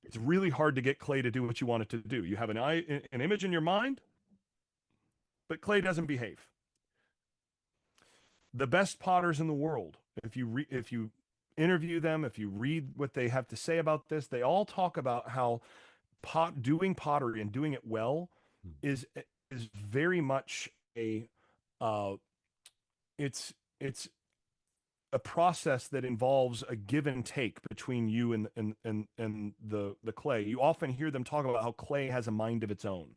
It's really hard to get clay to do what you want it to do. You have an image in your mind, but clay doesn't behave. The best potters in the world, if you interview them, if you read what they have to say about this, they all talk about how doing pottery and doing it well is is very much a uh, it's a process that involves a give and take between you and the clay. You often hear them talk about how clay has a mind of its own.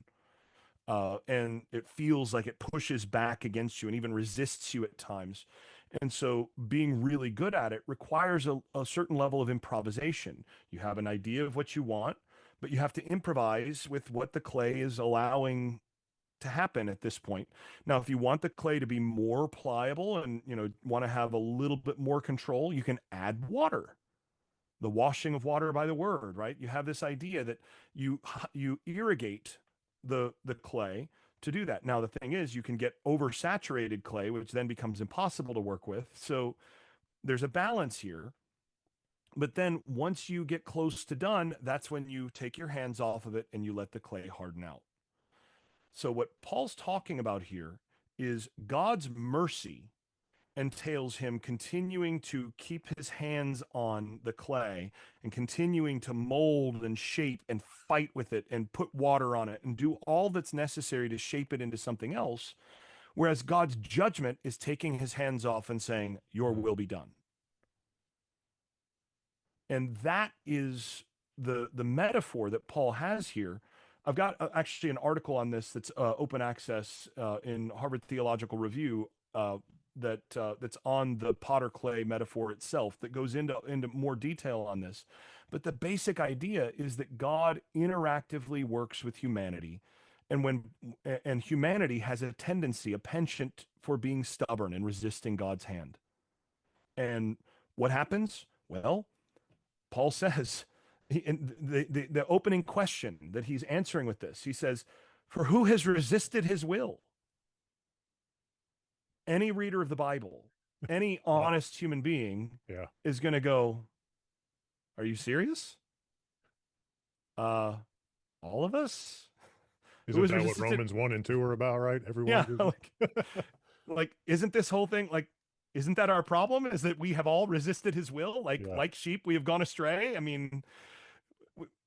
And it feels like it pushes back against you and even resists you at times. And so being really good at it requires a certain level of improvisation. You have an idea of what you want, but you have to improvise with what the clay is allowing to happen at this point. Now, if you want the clay to be more pliable and, want to have a little bit more control, you can add water. The washing of water by the word, right? You have this idea that you irrigate the clay to do that. Now, the thing is, you can get oversaturated clay, which then becomes impossible to work with. So there's a balance here. But then once you get close to done, that's when you take your hands off of it and you let the clay harden out. So what Paul's talking about here is God's mercy entails him continuing to keep his hands on the clay and continuing to mold and shape and fight with it and put water on it and do all that's necessary to shape it into something else. Whereas God's judgment is taking his hands off and saying, your will be done. And that is the metaphor that Paul has here. I've got actually an article on this that's open access in Harvard Theological Review that's on the potter clay metaphor itself that goes into more detail on this. But the basic idea is that God interactively works with humanity, and humanity has a tendency, a penchant for being stubborn and resisting God's hand. And what happens? Well, Paul says, in the opening question that he's answering with this, he says, "For who has resisted his will?" Any reader of the Bible, any honest human being is going to go, "Are you serious? All of us?" Isn't that what Romans 1 and 2 are about, right? Everyone. Yeah, like, isn't this whole thing like, isn't that our problem? Is that we have all resisted his will? Like sheep, we have gone astray. I mean,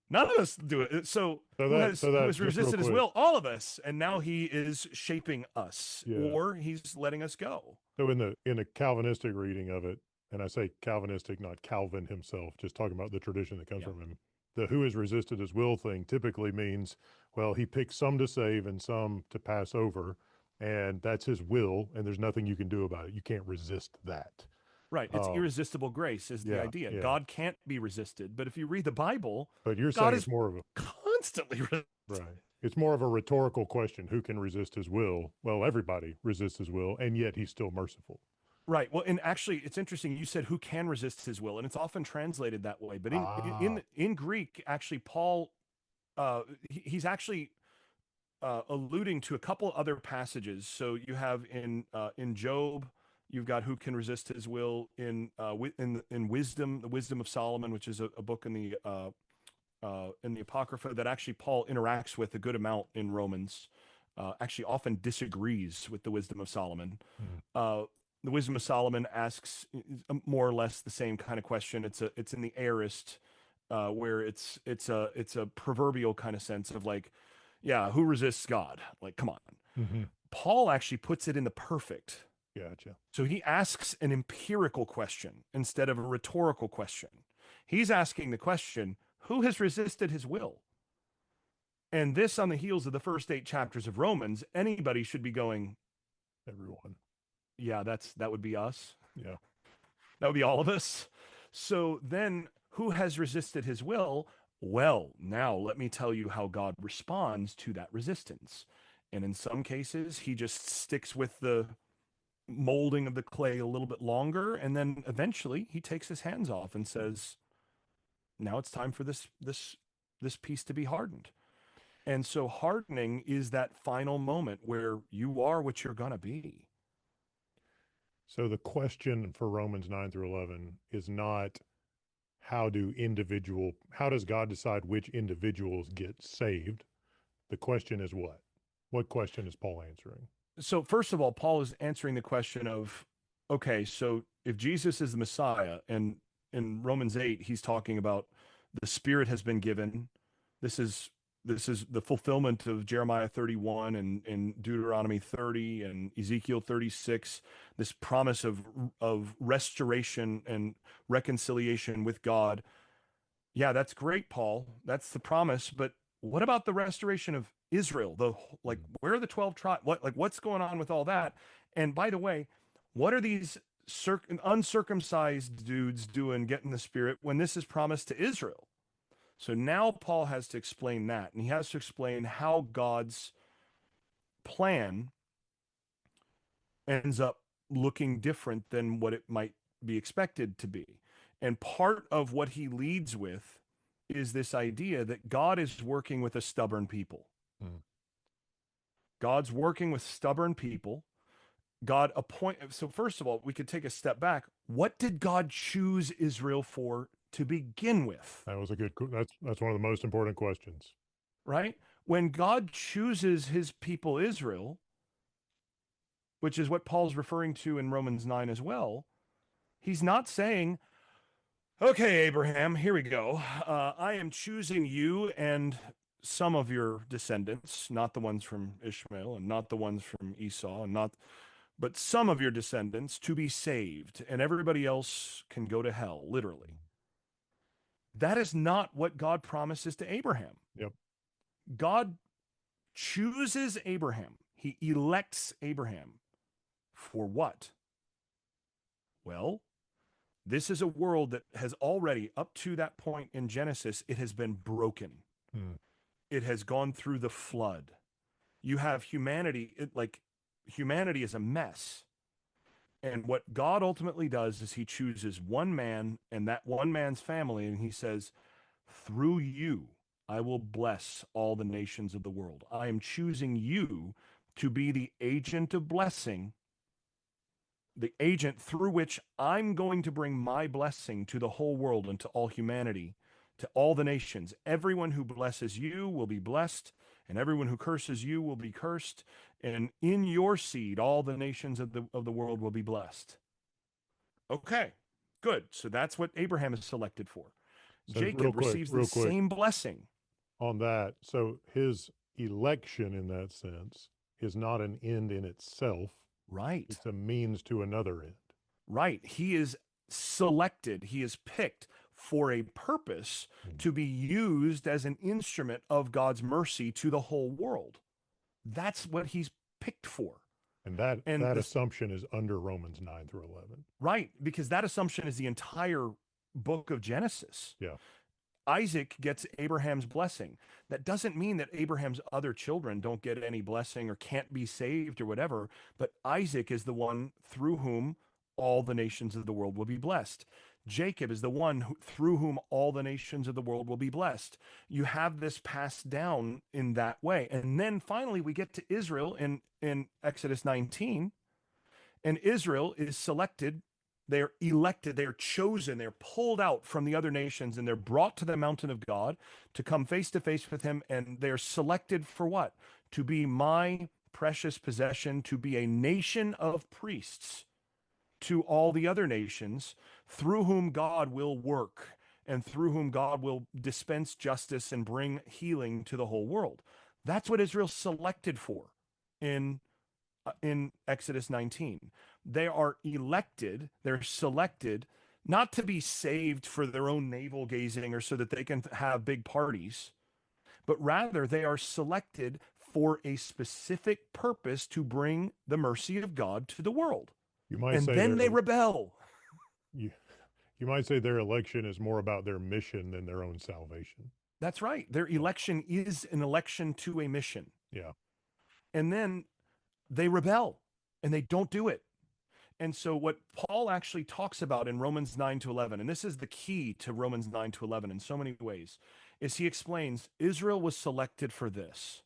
none of us do it. So who has resisted his will? All of us. And now he is shaping us, or he's letting us go. So in a Calvinistic reading of it, and I say Calvinistic, not Calvin himself, just talking about the tradition that comes from him, the who has resisted his will thing typically means, well, he picks some to save and some to pass over, and that's his will, and there's nothing you can do about it. You can't resist that. Right. It's irresistible grace is the idea. Yeah. God can't be resisted. But if you read the Bible, but you're God saying it's more of a constantly resisted. Right. It's more of a rhetorical question. Who can resist his will? Well, everybody resists his will, and yet he's still merciful. Right. Well, and actually, it's interesting. You said who can resist his will, and it's often translated that way. But in Greek, actually, Paul, he's actually alluding to a couple other passages. So you have in Job, you've got who can resist his will. In Wisdom, the Wisdom of Solomon, which is a book in the Apocrypha that actually Paul interacts with a good amount in Romans. Actually, often disagrees with the Wisdom of Solomon. The Wisdom of Solomon asks more or less the same kind of question. It's in the aorist, where it's a proverbial kind of sense of like, yeah, who resists God? Like, come on. Mm-hmm. Paul actually puts it in the perfect. Gotcha. So he asks an empirical question instead of a rhetorical question. He's asking the question, who has resisted his will? And this on the heels of the first 8 chapters of Romans, anybody should be going, everyone. Yeah, that would be us. Yeah. That would be all of us. So then who has resisted his will? Well, now let me tell you how God responds to that resistance. And in some cases, he just sticks with the molding of the clay a little bit longer. And then eventually he takes his hands off and says, now it's time for this piece to be hardened. And so hardening is that final moment where you are what you're going to be. So the question for Romans 9 through 11 is not how does God decide which individuals get saved? The question is what? What question is Paul answering? So first of all, Paul is answering the question of, okay, so if Jesus is the Messiah and in Romans 8, he's talking about the Spirit has been given. This is this is the fulfillment of Jeremiah 31 and Deuteronomy 30 and Ezekiel 36. This promise of restoration and reconciliation with God. Yeah, that's great, Paul. That's the promise. But what about the restoration of Israel? The like, where are the 12 tribes? What's going on with all that? And by the way, what are these uncircumcised dudes doing getting the Spirit when this is promised to Israel? So now Paul has to explain that, and he has to explain how God's plan ends up looking different than what it might be expected to be. And part of what he leads with is this idea that God is working with a stubborn people. Mm. God's working with stubborn people. So first of all, we could take a step back. What did God choose Israel for to begin with? That was a good. That's one of the most important questions. Right? When God chooses his people Israel, which is what Paul's referring to in Romans 9 as well, he's not saying, okay, Abraham, here we go. I am choosing you and some of your descendants, not the ones from Ishmael and not the ones from Esau, but some of your descendants to be saved, and everybody else can go to hell, literally. That is not what God promises to Abraham. Yep. God chooses Abraham. He elects Abraham. For what? Well, this is a world that has already, up to that point in Genesis, it has been broken. Hmm. It has gone through the flood. You have humanity, humanity is a mess. And what God ultimately does is he chooses one man and that one man's family, and he says, through you, I will bless all the nations of the world. I am choosing you to be the agent of blessing, the agent through which I'm going to bring my blessing to the whole world and to all humanity, to all the nations. Everyone who blesses you will be blessed, and everyone who curses you will be cursed. And in your seed, all the nations of the world will be blessed. Okay, good. So that's what Abraham is selected for. So Jacob receives the same blessing. On that, so his election in that sense is not an end in itself. Right. It's a means to another end. Right. He is selected, he is picked for a purpose to be used as an instrument of God's mercy to the whole world. That's what he's picked for. And that assumption is under Romans 9 through 11. Right, because that assumption is the entire book of Genesis. Yeah. Isaac gets Abraham's blessing. That doesn't mean that Abraham's other children don't get any blessing or can't be saved or whatever, but Isaac is the one through whom all the nations of the world will be blessed. Jacob is the one through whom all the nations of the world will be blessed. You have this passed down in that way. And then finally we get to Israel in Exodus 19, and Israel is selected. They're elected, they're chosen, they're pulled out from the other nations, and they're brought to the mountain of God to come face to face with him. And they're selected for what? To be my precious possession, to be a nation of priests to all the other nations, through whom God will work and through whom God will dispense justice and bring healing to the whole world. That's what Israel's selected for in Exodus 19. They are elected, they're selected not to be saved for their own navel gazing or so that they can have big parties, but rather they are selected for a specific purpose to bring the mercy of God to the world. And then they rebel. You might say their election is more about their mission than their own salvation. That's right. Their election is an election to a mission. Yeah. And then they rebel and they don't do it. And so what Paul actually talks about in Romans 9 to 11, and this is the key to Romans 9 to 11 in so many ways, is he explains Israel was selected for this.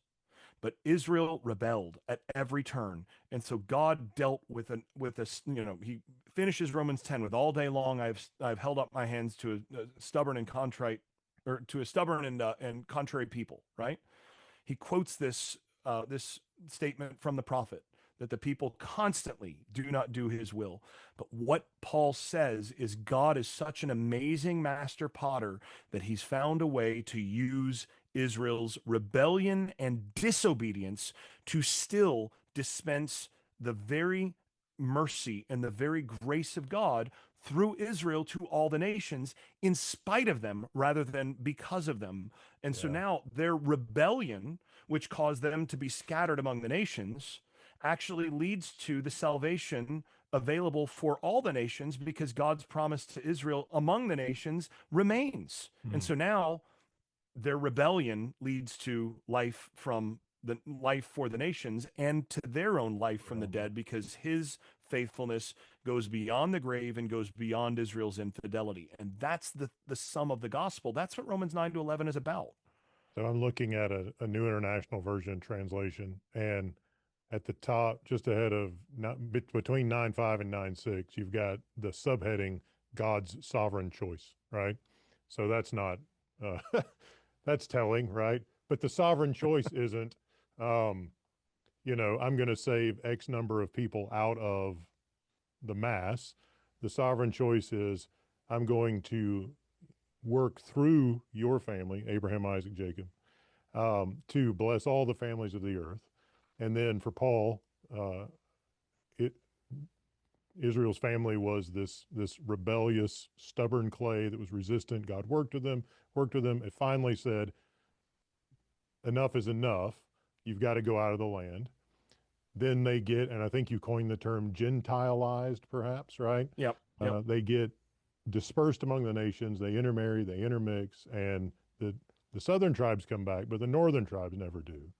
But Israel rebelled at every turn. And so God dealt with this, he finishes Romans 10 with all day long I've held up my hands to a stubborn and contrite, or to a stubborn and contrary people, right? He quotes this statement from the prophet that the people constantly do not do his will. But what Paul says is God is such an amazing master potter that he's found a way to use Israel's rebellion and disobedience to still dispense the very mercy and the very grace of God through Israel to all the nations in spite of them rather than because of them. And so Yeah. now their rebellion, which caused them to be scattered among the nations, actually leads to the salvation available for all the nations because God's promise to Israel among the nations remains. And Hmm. so now their rebellion leads to life from the life for the nations and to their own life from the Well, dead because his faithfulness goes beyond the grave and goes beyond Israel's infidelity. And that's the sum of the gospel. That's what Romans 9 to 11 is about. so I'm looking at a New International Version translation, and at the top, just ahead of between 9.5 and 9.6, you've got the subheading God's sovereign choice, right? So that's not uh, that's telling, right? But the sovereign choice isn't, um, I'm going to save X number of people out of the mass. The sovereign choice is I'm going to work through your family, Abraham, Isaac, Jacob, to bless all the families of the earth. And then for Paul, uh, it, Israel's family was this rebellious, stubborn clay that was resistant. God worked with them, worked with them. It finally said, enough is enough. You've got to go out of the land. Then they get, and I think you coined the term Gentilized, perhaps, right? Yep. Yep. They get dispersed among the nations. They intermarry, they intermix, and the southern tribes come back, but the northern tribes never do.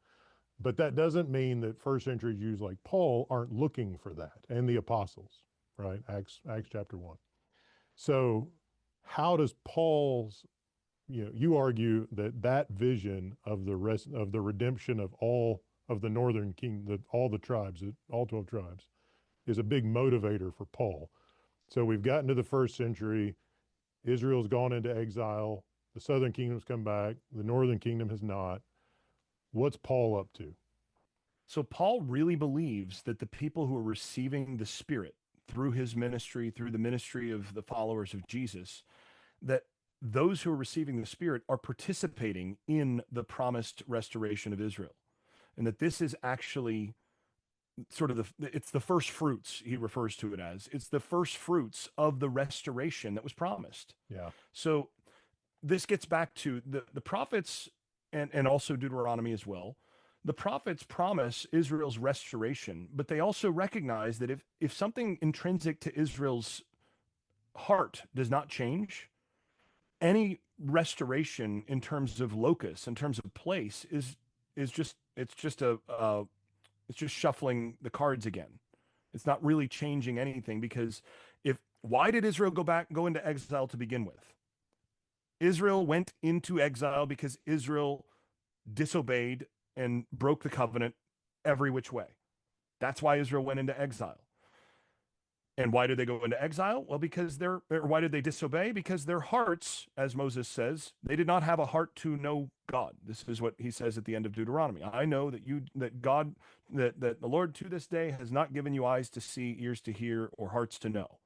But that doesn't mean that first century Jews like Paul aren't looking for that, and the apostles, right? Acts chapter 1. So how does Paul's, you argue that that vision of the rest of the redemption of all of the northern king, all the tribes, all 12 tribes, is a big motivator for Paul. So we've gotten to the first century. Israel's gone into exile. The southern kingdom's come back. The northern kingdom has not. What's Paul up to? So Paul really believes that the people who are receiving the Spirit through his ministry, through the ministry of the followers of Jesus, that those who are receiving the Spirit are participating in the promised restoration of Israel. And that this is actually sort of it's the first fruits, he refers to it as. It's the first fruits of the restoration that was promised. Yeah. So this gets back to the prophets and also Deuteronomy as well. The prophets promise Israel's restoration, but they also recognize that if something intrinsic to Israel's heart does not change, any restoration in terms of locus, in terms of place, is just it's just shuffling the cards again. It's not really changing anything because if why did Israel go into exile to begin with? Israel went into exile because Israel disobeyed and broke the covenant every which way. That's why Israel went into exile. And why did they go into exile? Well, why did they disobey? Because their hearts, as Moses says, they did not have a heart to know God. This is what he says at the end of Deuteronomy. I know that the Lord to this day has not given you eyes to see, ears to hear, or hearts to know.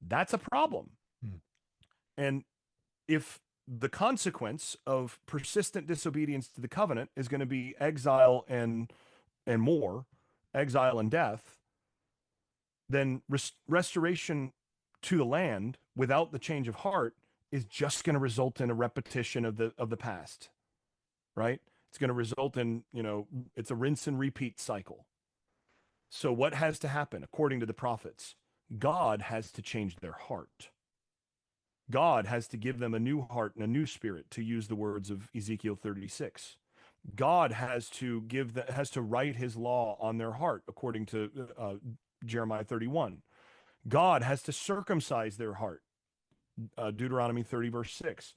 That's a problem. Hmm. And if the consequence of persistent disobedience to the covenant is going to be exile and more, exile and death, then restoration to the land without the change of heart is just going to result in a repetition of the past, right? It's going to result in, it's a rinse and repeat cycle. So what has to happen according to the prophets? God has to change their heart. God has to give them a new heart and a new spirit, to use the words of Ezekiel 36. God has to write his law on their heart, according to Jeremiah 31. God has to circumcise their heart, Deuteronomy 30, verse 6.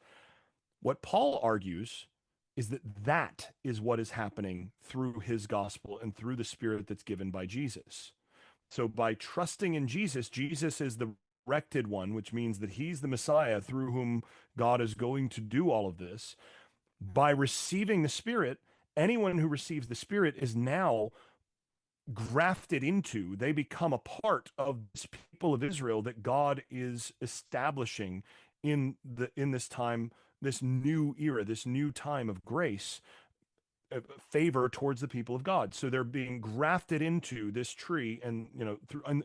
What Paul argues is that is what is happening through his gospel and through the Spirit that's given by Jesus. So by trusting in Jesus, Jesus is the resurrected one, which means that he's the Messiah through whom God is going to do all of this. By receiving the Spirit, anyone who receives the Spirit is now grafted into, they become a part of this people of Israel that God is establishing in this time, this new era, this new time of grace, favor towards the people of God. So they're being grafted into this tree, and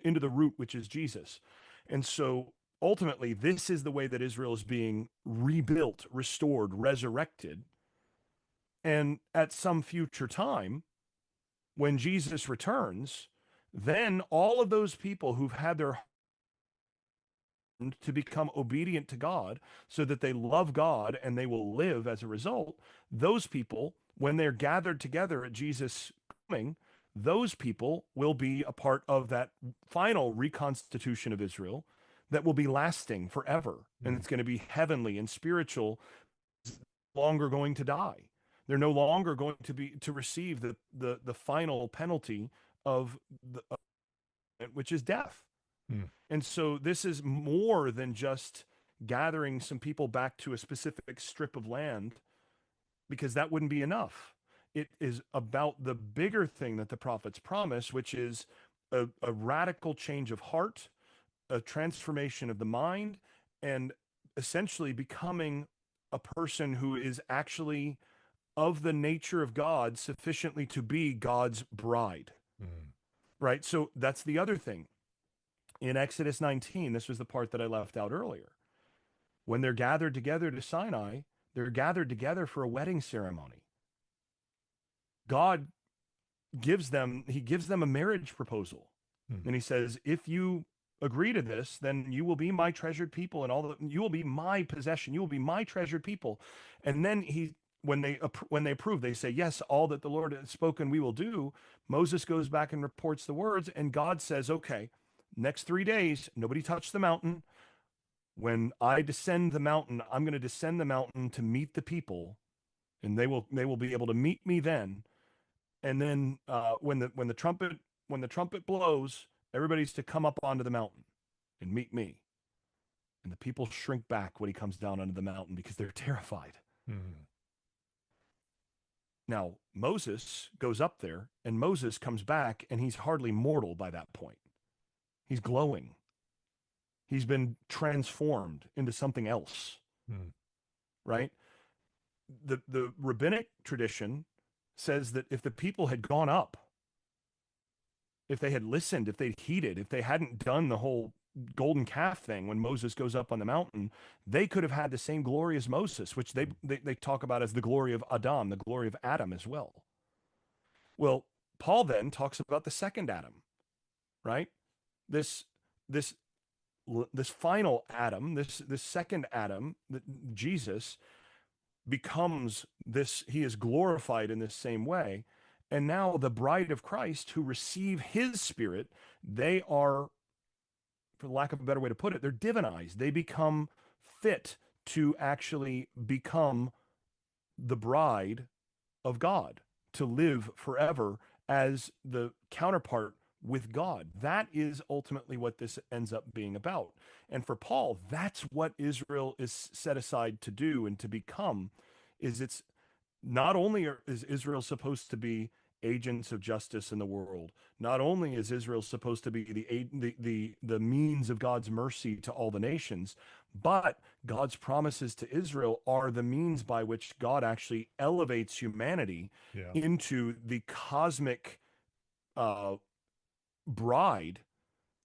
into the root, which is Jesus. And so ultimately, this is the way that Israel is being rebuilt, restored, resurrected. And at some future time, when Jesus returns, then all of those people who've had their to become obedient to God so that they love God and they will live as a result, those people, when they're gathered together at Jesus' coming, those people will be a part of that final reconstitution of Israel that will be lasting forever. And it's going to be heavenly and spiritual, longer going to die. They're no longer going to receive the final penalty of which is death. And so this is more than just gathering some people back to a specific strip of land, because that wouldn't be enough. It is about the bigger thing that the prophets promise, which is a radical change of heart, a transformation of the mind, and essentially becoming a person who is actually of the nature of God sufficiently to be God's bride. Right? So that's the other thing. In Exodus 19, this was the part that I left out earlier. When they're gathered together to Sinai, they're gathered together for a wedding ceremony. God gives them a marriage proposal. And he says, if you agree to this, then you will be my treasured people, and you will be my possession. You will be my treasured people. And then when they approve, they say, yes, all that the Lord has spoken, we will do. Moses goes back and reports the words, and God says, okay, next 3 days, nobody touch the mountain. When I descend the mountain, I'm going to descend the mountain to meet the people, and they will be able to meet me then. And then when the trumpet blows, everybody's to come up onto the mountain and meet me. And the people shrink back when he comes down onto the mountain because they're terrified. Now, Moses goes up there, and Moses comes back, and he's hardly mortal by that point. He's glowing. He's been transformed into something else, right? The rabbinic tradition says that if the people had gone up, if they had listened, if they'd heeded, if they hadn't done the whole golden calf thing when Moses goes up on the mountain, they could have had the same glory as Moses, which they talk about as the glory of Adam, the glory of Adam as well. Well, Paul then talks about the second Adam, right? This final Adam, this second Adam, Jesus, becomes this, he is glorified in this same way. And now the bride of Christ who receive his spirit, they are, for lack of a better way to put it, they're divinized. They become fit to actually become the bride of God, to live forever as the counterpart with God. That is ultimately what this ends up being about. And for Paul, that's what Israel is set aside to do and to become. It's not only is Israel supposed to be agents of justice in the world, not only is Israel supposed to be the means of God's mercy to all the nations, but God's promises to Israel are the means by which God actually elevates humanity into the cosmic bride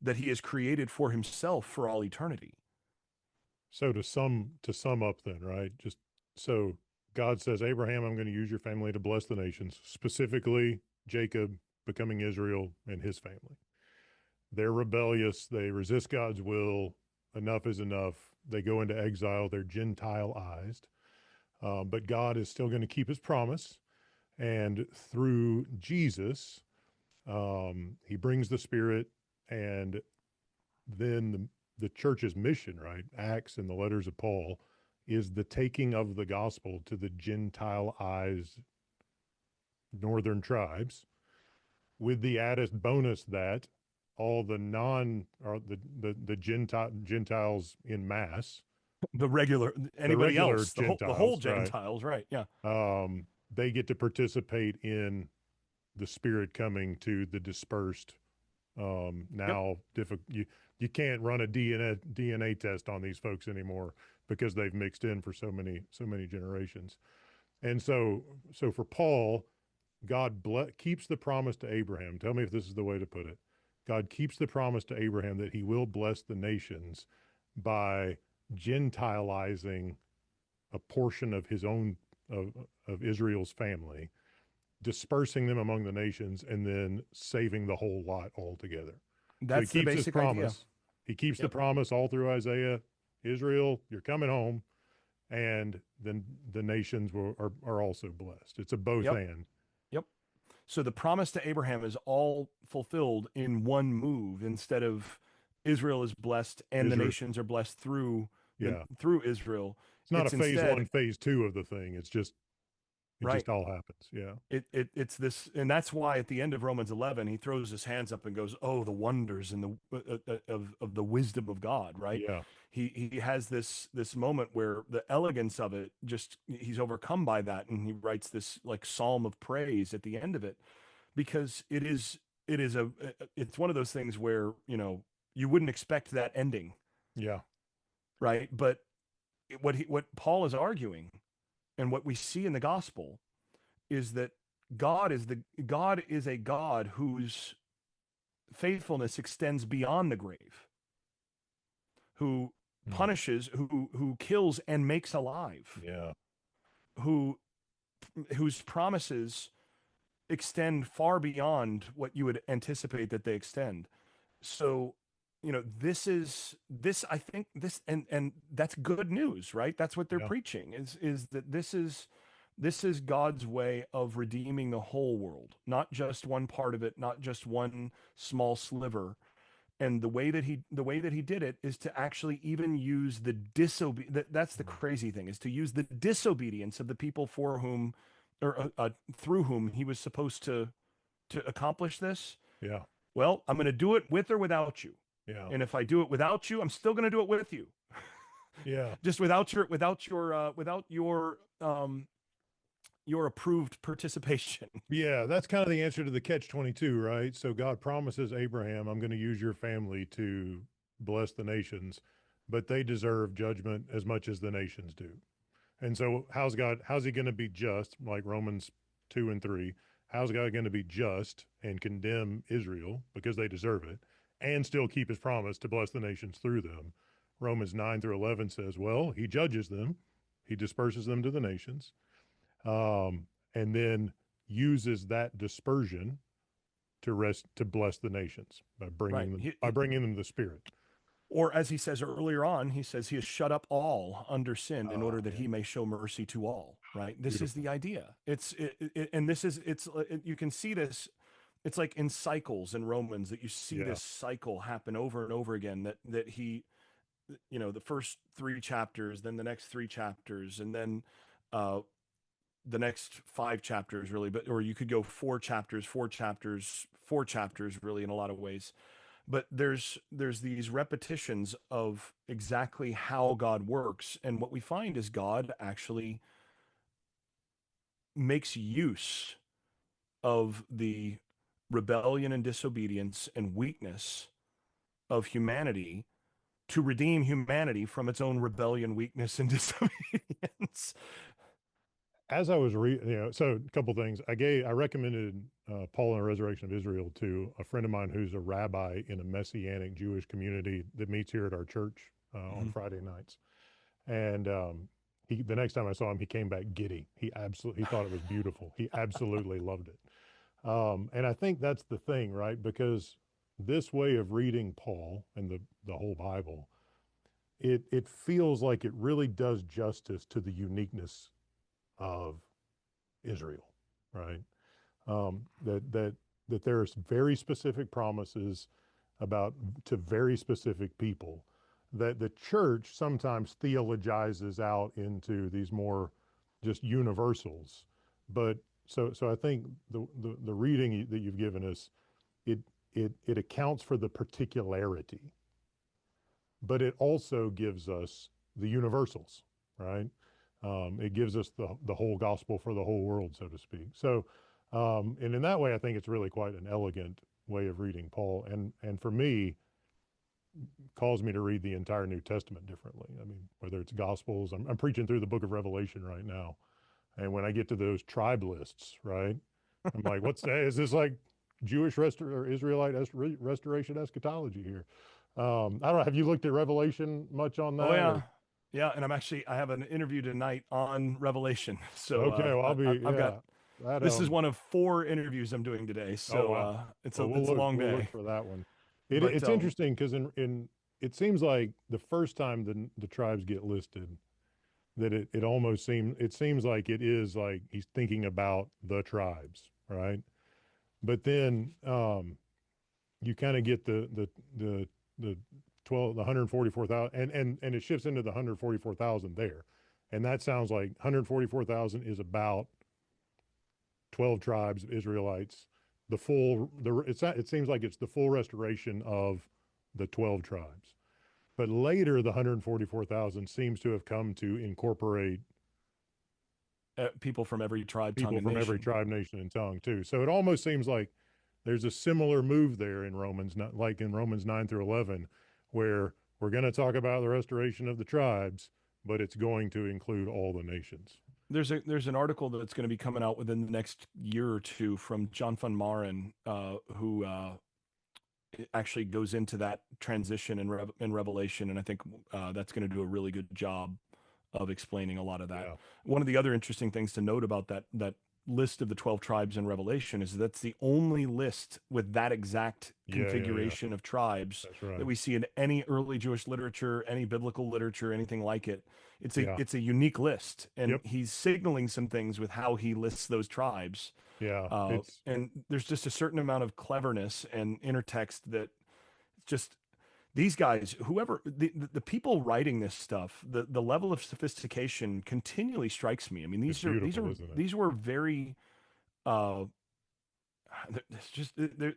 that he has created for himself for all eternity. So to sum up then, right? Just so God says, Abraham, I'm going to use your family to bless the nations, specifically Jacob becoming Israel and his family. They're rebellious. They resist God's will. Enough is enough. They go into exile. They're Gentileized. But God is still going to keep his promise. And through Jesus, he brings the Spirit, and then the church's mission, right? Acts and the letters of Paul is the taking of the gospel to the Gentileized northern tribes, with the added bonus that all the Gentiles in mass, anybody else, Gentiles, the whole Gentiles, right? Yeah. They get to participate in the Spirit coming to the dispersed. Yep. Now, you can't run a DNA test on these folks anymore because they've mixed in for so many generations. And so for Paul, God keeps the promise to Abraham. Tell me if this is the way to put it. God keeps the promise to Abraham that he will bless the nations by Gentilizing a portion of his own of Israel's family, dispersing them among the nations, and then saving the whole lot altogether. So he That's the keeps his basic idea. promise. He keeps the Yep. promise all through Isaiah. Israel, you're coming home, and then the nations are also blessed. It's a both Yep. and. Yep. So the promise to Abraham is all fulfilled in one move instead of Israel is blessed and the Israel, nations are blessed through yeah. through Israel. It's not a It's phase one, instead phase two of the thing. It right. just all happens. Yeah. It's this, and that's why at the end of Romans 11 he throws his hands up and goes, "Oh, the wonders and the of the wisdom of God!" Right? Yeah. He has this moment where the elegance of it just he's overcome by that, and he writes this like psalm of praise at the end of it because it is it's one of those things where you wouldn't expect that ending, Yeah. right? But what Paul is arguing and what we see in the gospel is that God is a God whose faithfulness extends beyond the grave, who Mm. punishes, who kills and makes alive, Yeah. who whose promises extend far beyond what you would anticipate that they extend. So, this I think this and that's good news, right? That's what they're Yeah. preaching is that this is God's way of redeeming the whole world, not just one part of it, not just one small sliver. And the way that he did it is to actually even use the that's the Mm. crazy thing, is to use the disobedience of the people for whom or through whom he was supposed to accomplish this. Yeah. Well, I'm going to do it with or without you. Yeah. And if I do it without you, I'm still going to do it with you. Yeah. Just without your approved participation. Yeah. That's kind of the answer to the catch 22, right? So God promises Abraham, I'm going to use your family to bless the nations, but they deserve judgment as much as the nations do. And so how's he going to be just, like Romans 2 and 3? How's God going to be just and condemn Israel because they deserve it and still keep his promise to bless the nations through them? Romans 9 through 11 says, well, he judges them, he disperses them to the nations, and then uses that dispersion to bless the nations by Right. bringing them the Spirit. Or as he says earlier on, he says he has shut up all under sin in order that Yeah, he may show mercy to all. Right. This is beautiful. the idea. And this is you can see this. It's like in cycles in Romans that you see Yeah, this cycle happen over and over again. That he, the first three chapters, then the next three chapters, and then uh, the next five chapters, really. But or you could go four chapters, really, in a lot of ways. But there's these repetitions of exactly how God works, and what we find is God actually makes use of the rebellion and disobedience and weakness of humanity to redeem humanity from its own rebellion, weakness, and disobedience. as I was so a couple things. I recommended Paul and the Resurrection of Israel to a friend of mine who's a rabbi in a Messianic Jewish community that meets here at our church on Mhm. Friday nights. And the next time I saw him, he came back giddy. He thought it was beautiful. He absolutely loved it. And I think that's the thing, right? Because this way of reading Paul and the whole Bible, it feels like it really does justice to the uniqueness of Israel, right? That there's very specific promises about to very specific people that the church sometimes theologizes out into these more just universals. But so I think the reading that you've given us, it it accounts for the particularity, but it also gives us the universals, right? It gives us the whole gospel for the whole world, so to speak. So And in that way, I think it's really quite an elegant way of reading Paul. And for me, calls me to read the entire New Testament differently. I mean, whether it's Gospels, I'm preaching through the book of Revelation right now. And when I get to those tribe lists, right, I'm like, what's that? Is this like Jewish or Israelite restoration eschatology here? I don't know. Have you looked at Revelation much on Oh that? yeah, Or yeah. And I have an interview tonight on Revelation. So okay, well, I'll be I've got yeah. That this is one of four interviews I'm doing today. oh So wow. Well, it's a long we'll look day. for that one. But It's interesting because in it seems like the first time the tribes get listed, that it almost seems like it is like he's thinking about the tribes, right? But then you kind of get the 12 the 144,000 and it shifts into the 144,000 there. And that sounds like 144,000 is about 12 tribes of Israelites, the full the it seems like it's the full restoration of the 12 tribes. But later the 144,000 seems to have come to incorporate people from every tribe, tongue, people and from every nation. tribe, nation, and tongue too. So it almost seems like there's a similar move there in Romans, not like in Romans 9 through 11, where we're going to talk about the restoration of the tribes, but it's going to include all the nations. There's an article that's going to be coming out within the next year or two from John von Maren, who actually goes into that transition in Revelation, and I think that's going to do a really good job of explaining a lot of that. Yeah, One of the other interesting things to note about that list of the 12 tribes in Revelation is that's the only list with that exact yeah. configuration of tribes That's that right. we see in any early Jewish literature, any biblical literature, anything like it. Yeah, It's a unique list, and yep, he's signaling some things with how he lists those tribes. yeah. And there's just a certain amount of cleverness and intertext that just these guys, whoever the people writing this stuff, the level of sophistication continually strikes me. I mean, It's beautiful, isn't it? these were very uh, it's just they're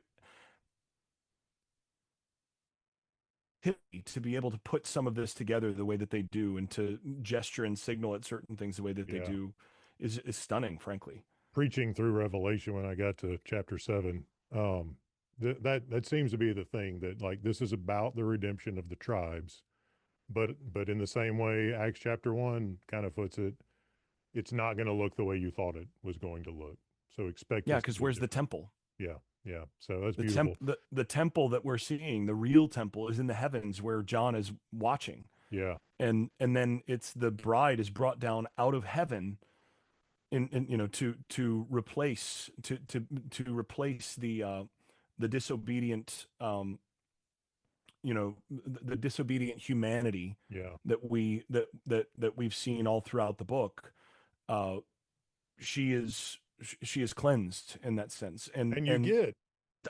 to be able to put some of this together the way that they do and to gesture and signal at certain things the way that they Yeah. do is stunning, frankly. Preaching through Revelation when I got to chapter 7, um, that seems to be the thing that like this is about the redemption of the tribes, but in the same way Acts chapter 1 kind of puts it, it's not going to look the way you thought it was going to look. So expect Yeah, this to because be where's the different. temple? Yeah, yeah. So that's beautiful. The temple that we're seeing, the real temple, is in the heavens where John is watching, Yeah, and then it's the bride is brought down out of heaven in you know to replace to replace the disobedient the disobedient humanity yeah. that we've seen all throughout the book. uh she is she is cleansed in that sense, And and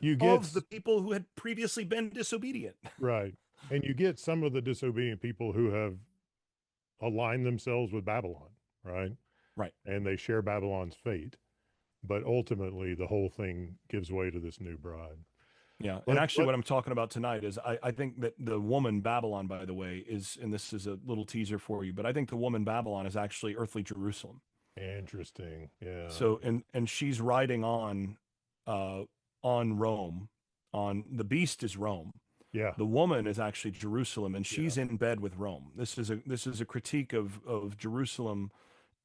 you get of the people who had previously been disobedient. right, and you get some of the disobedient people who have aligned themselves with Babylon, right? Right. And they share Babylon's fate. But ultimately, the whole thing gives way to this new bride. Yeah. And Let actually, let what I'm talking about tonight is I think that the woman Babylon, by the way, is, and this is a little teaser for you, but I think the woman Babylon is actually earthly Jerusalem. interesting. Yeah, So, and she's riding uh, on Rome. On the beast is Rome. yeah, The woman is actually Jerusalem, and yeah, she's in bed with Rome. This is a critique of Jerusalem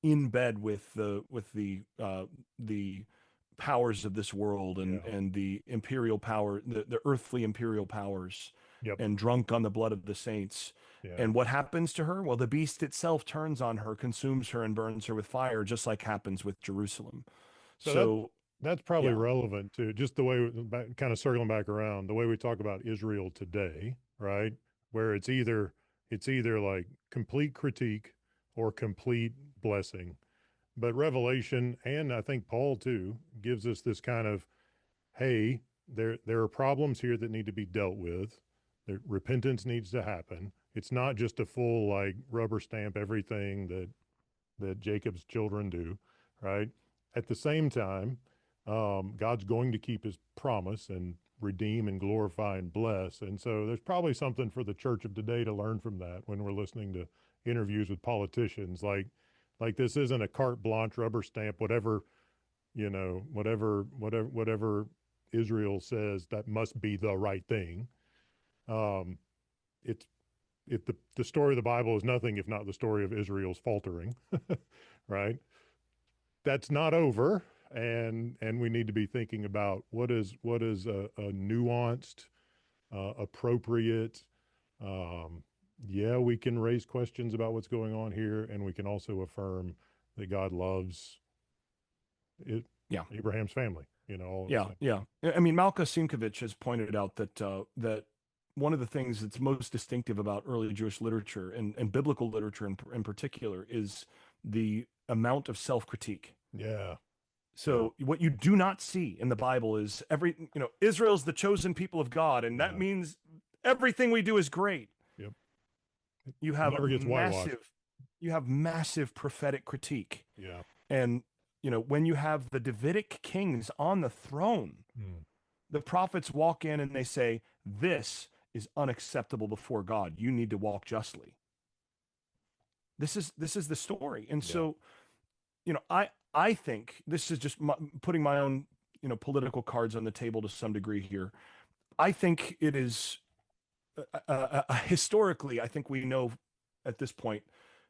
in bed with the powers of this world yeah. and the imperial power, the earthly imperial powers, Yep, and drunk on the blood of the saints. yeah. And what happens to her? Well, the beast itself turns on her, consumes her, and burns her with fire, just like happens with Jerusalem. So that So, that's probably yeah, relevant to just the way kind of circling back around the way we talk about Israel today, right? Where it's either like complete critique or complete blessing. But Revelation and I think Paul too gives us this kind of, hey, there are problems here that need to be dealt with. Repentance needs to happen. It's not just a full like rubber stamp everything that Jacob's children do, right? At the same time, God's going to keep his promise and redeem and glorify and bless. And so there's probably something for the church of today to learn from that when we're listening to interviews with politicians. Like this isn't a carte blanche rubber stamp, whatever whatever Israel says, that must be the right thing. Um, it's the story of the Bible is nothing if not the story of Israel's faltering, right? That's not over, and we need to be thinking about what is a nuanced, appropriate. Um, yeah, we can raise questions about what's going on here, and we can also affirm that God loves it, Yeah. Abraham's family. All at the Yeah, same yeah. time. I mean, Malka Simkovich has pointed out that that one of the things that's most distinctive about early Jewish literature and biblical literature in particular is the amount of self-critique. Yeah, yeah, So what you do not see in the Bible is Israel's the chosen people of God, and that yeah, means everything we do is great. yep. It You have never gets whitewashed. massive prophetic critique. Yeah. And when you have the Davidic kings on the throne, Mm. the prophets walk in and they say, "This is unacceptable before God. You need to walk justly." This is the story. And Yeah. so, I think this is just putting my own, political cards on the table to some degree here. I think it is historically, I think we know at this point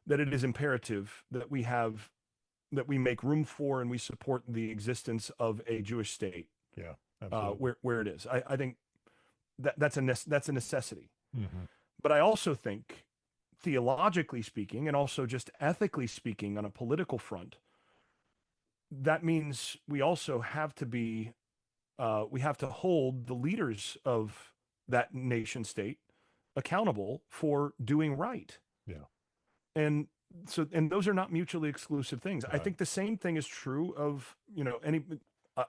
that it is imperative that we make room for and we support the existence of a Jewish state Yeah. Absolutely. where it is. I think that's a necessity. Hmm. But I also think, theologically speaking, and also just ethically speaking, on a political front, that means we also have to be we have to hold the leaders of that nation state accountable for doing right. Yeah. And and those are not mutually exclusive things. I Right. think the same thing is true of, any.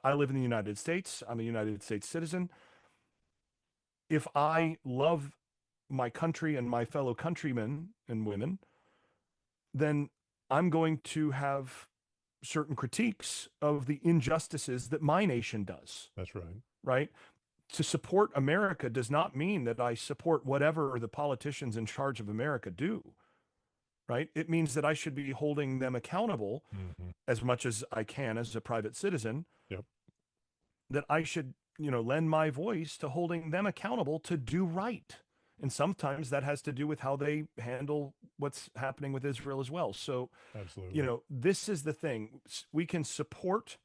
I live in the United States. I'm a United States citizen. If I love my country and my fellow countrymen and women, then I'm going to have certain critiques of the injustices that my nation does, That's right. right? To support America does not mean that I support whatever the politicians in charge of America do, right? It means that I should be holding them accountable Hmm. as much as I can as a private citizen, Yep. that I should, lend my voice to holding them accountable to do right. And sometimes that has to do with how they handle what's happening with Israel as well. So, Absolutely. this is the thing. We can support,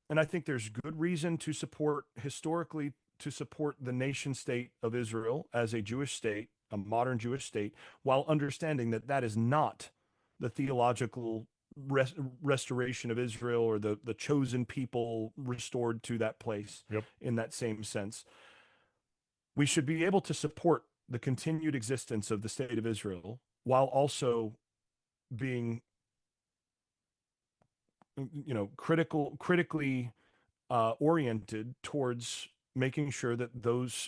and I think there's good reason to support historically, to support the nation state of Israel as a Jewish state, a modern Jewish state, while understanding that that is not the theological restoration of Israel, or the chosen people restored to that place Yep. in that same sense. We should be able to support the continued existence of the state of Israel while also being, critically oriented towards making sure that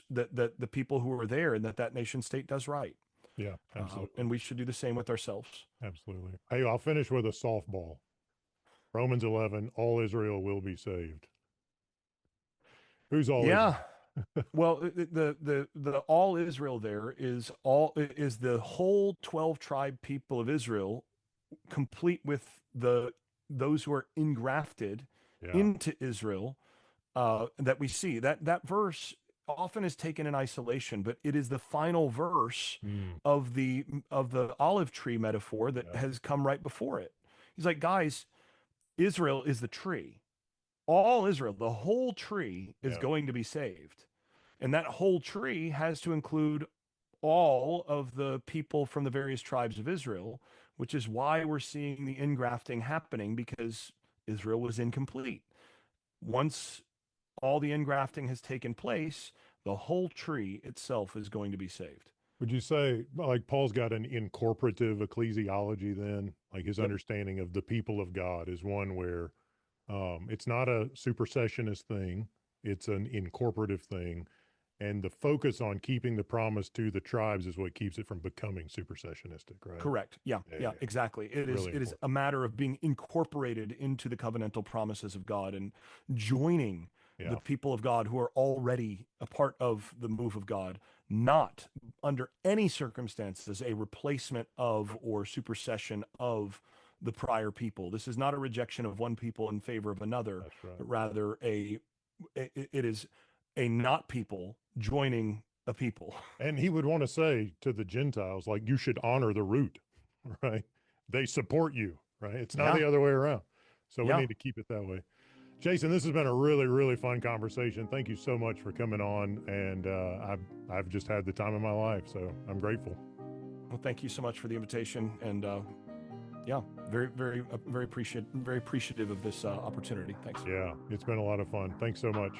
that the people who are there and that nation state does right. Yeah. Absolutely. And we should do the same with ourselves. Absolutely. Hey, I'll finish with a softball. Romans 11, all Israel will be saved. Who's all Yeah. Israel? Well, the all Israel there is the whole 12 tribe people of Israel, complete with those who are engrafted Yeah. into Israel, that we see. That verse often is taken in isolation, but it is the final verse Mm. of the olive tree metaphor that Yeah. has come right before it. He's like, guys, Israel is the tree. All Israel, the whole tree is Yeah. going to be saved. And that whole tree has to include all of the people from the various tribes of Israel, which is why we're seeing the ingrafting happening, because Israel was incomplete. Once all the ingrafting has taken place, the whole tree itself is going to be saved. Would you say, like, Paul's got an incorporative ecclesiology then? Like, his Yep. understanding of the people of God is one where it's not a supersessionist thing, it's an incorporative thing. And the focus on keeping the promise to the tribes is what keeps it from becoming supersessionistic, right? Correct. Yeah. Yeah, Yeah, yeah. exactly. It is Really it is important. a matter of being incorporated into the covenantal promises of God and joining the Yeah. people of God who are already a part of the move of God, not under any circumstances a replacement of or supersession of the prior people. This is not a rejection of one people in favor of another, That's right. but rather it is a not people joining a people. And he would want to say to the Gentiles, like, you should honor the root, right? They support you, right? It's not Yeah. the other way around. So we Yeah. need to keep it that way. Jason, this has been a really, really fun conversation. Thank you so much for coming on. And I've just had the time of my life. So I'm grateful. Well, thank you so much for the invitation. And yeah, very appreciative of this opportunity. Thanks. Yeah, it's been a lot of fun. Thanks so much.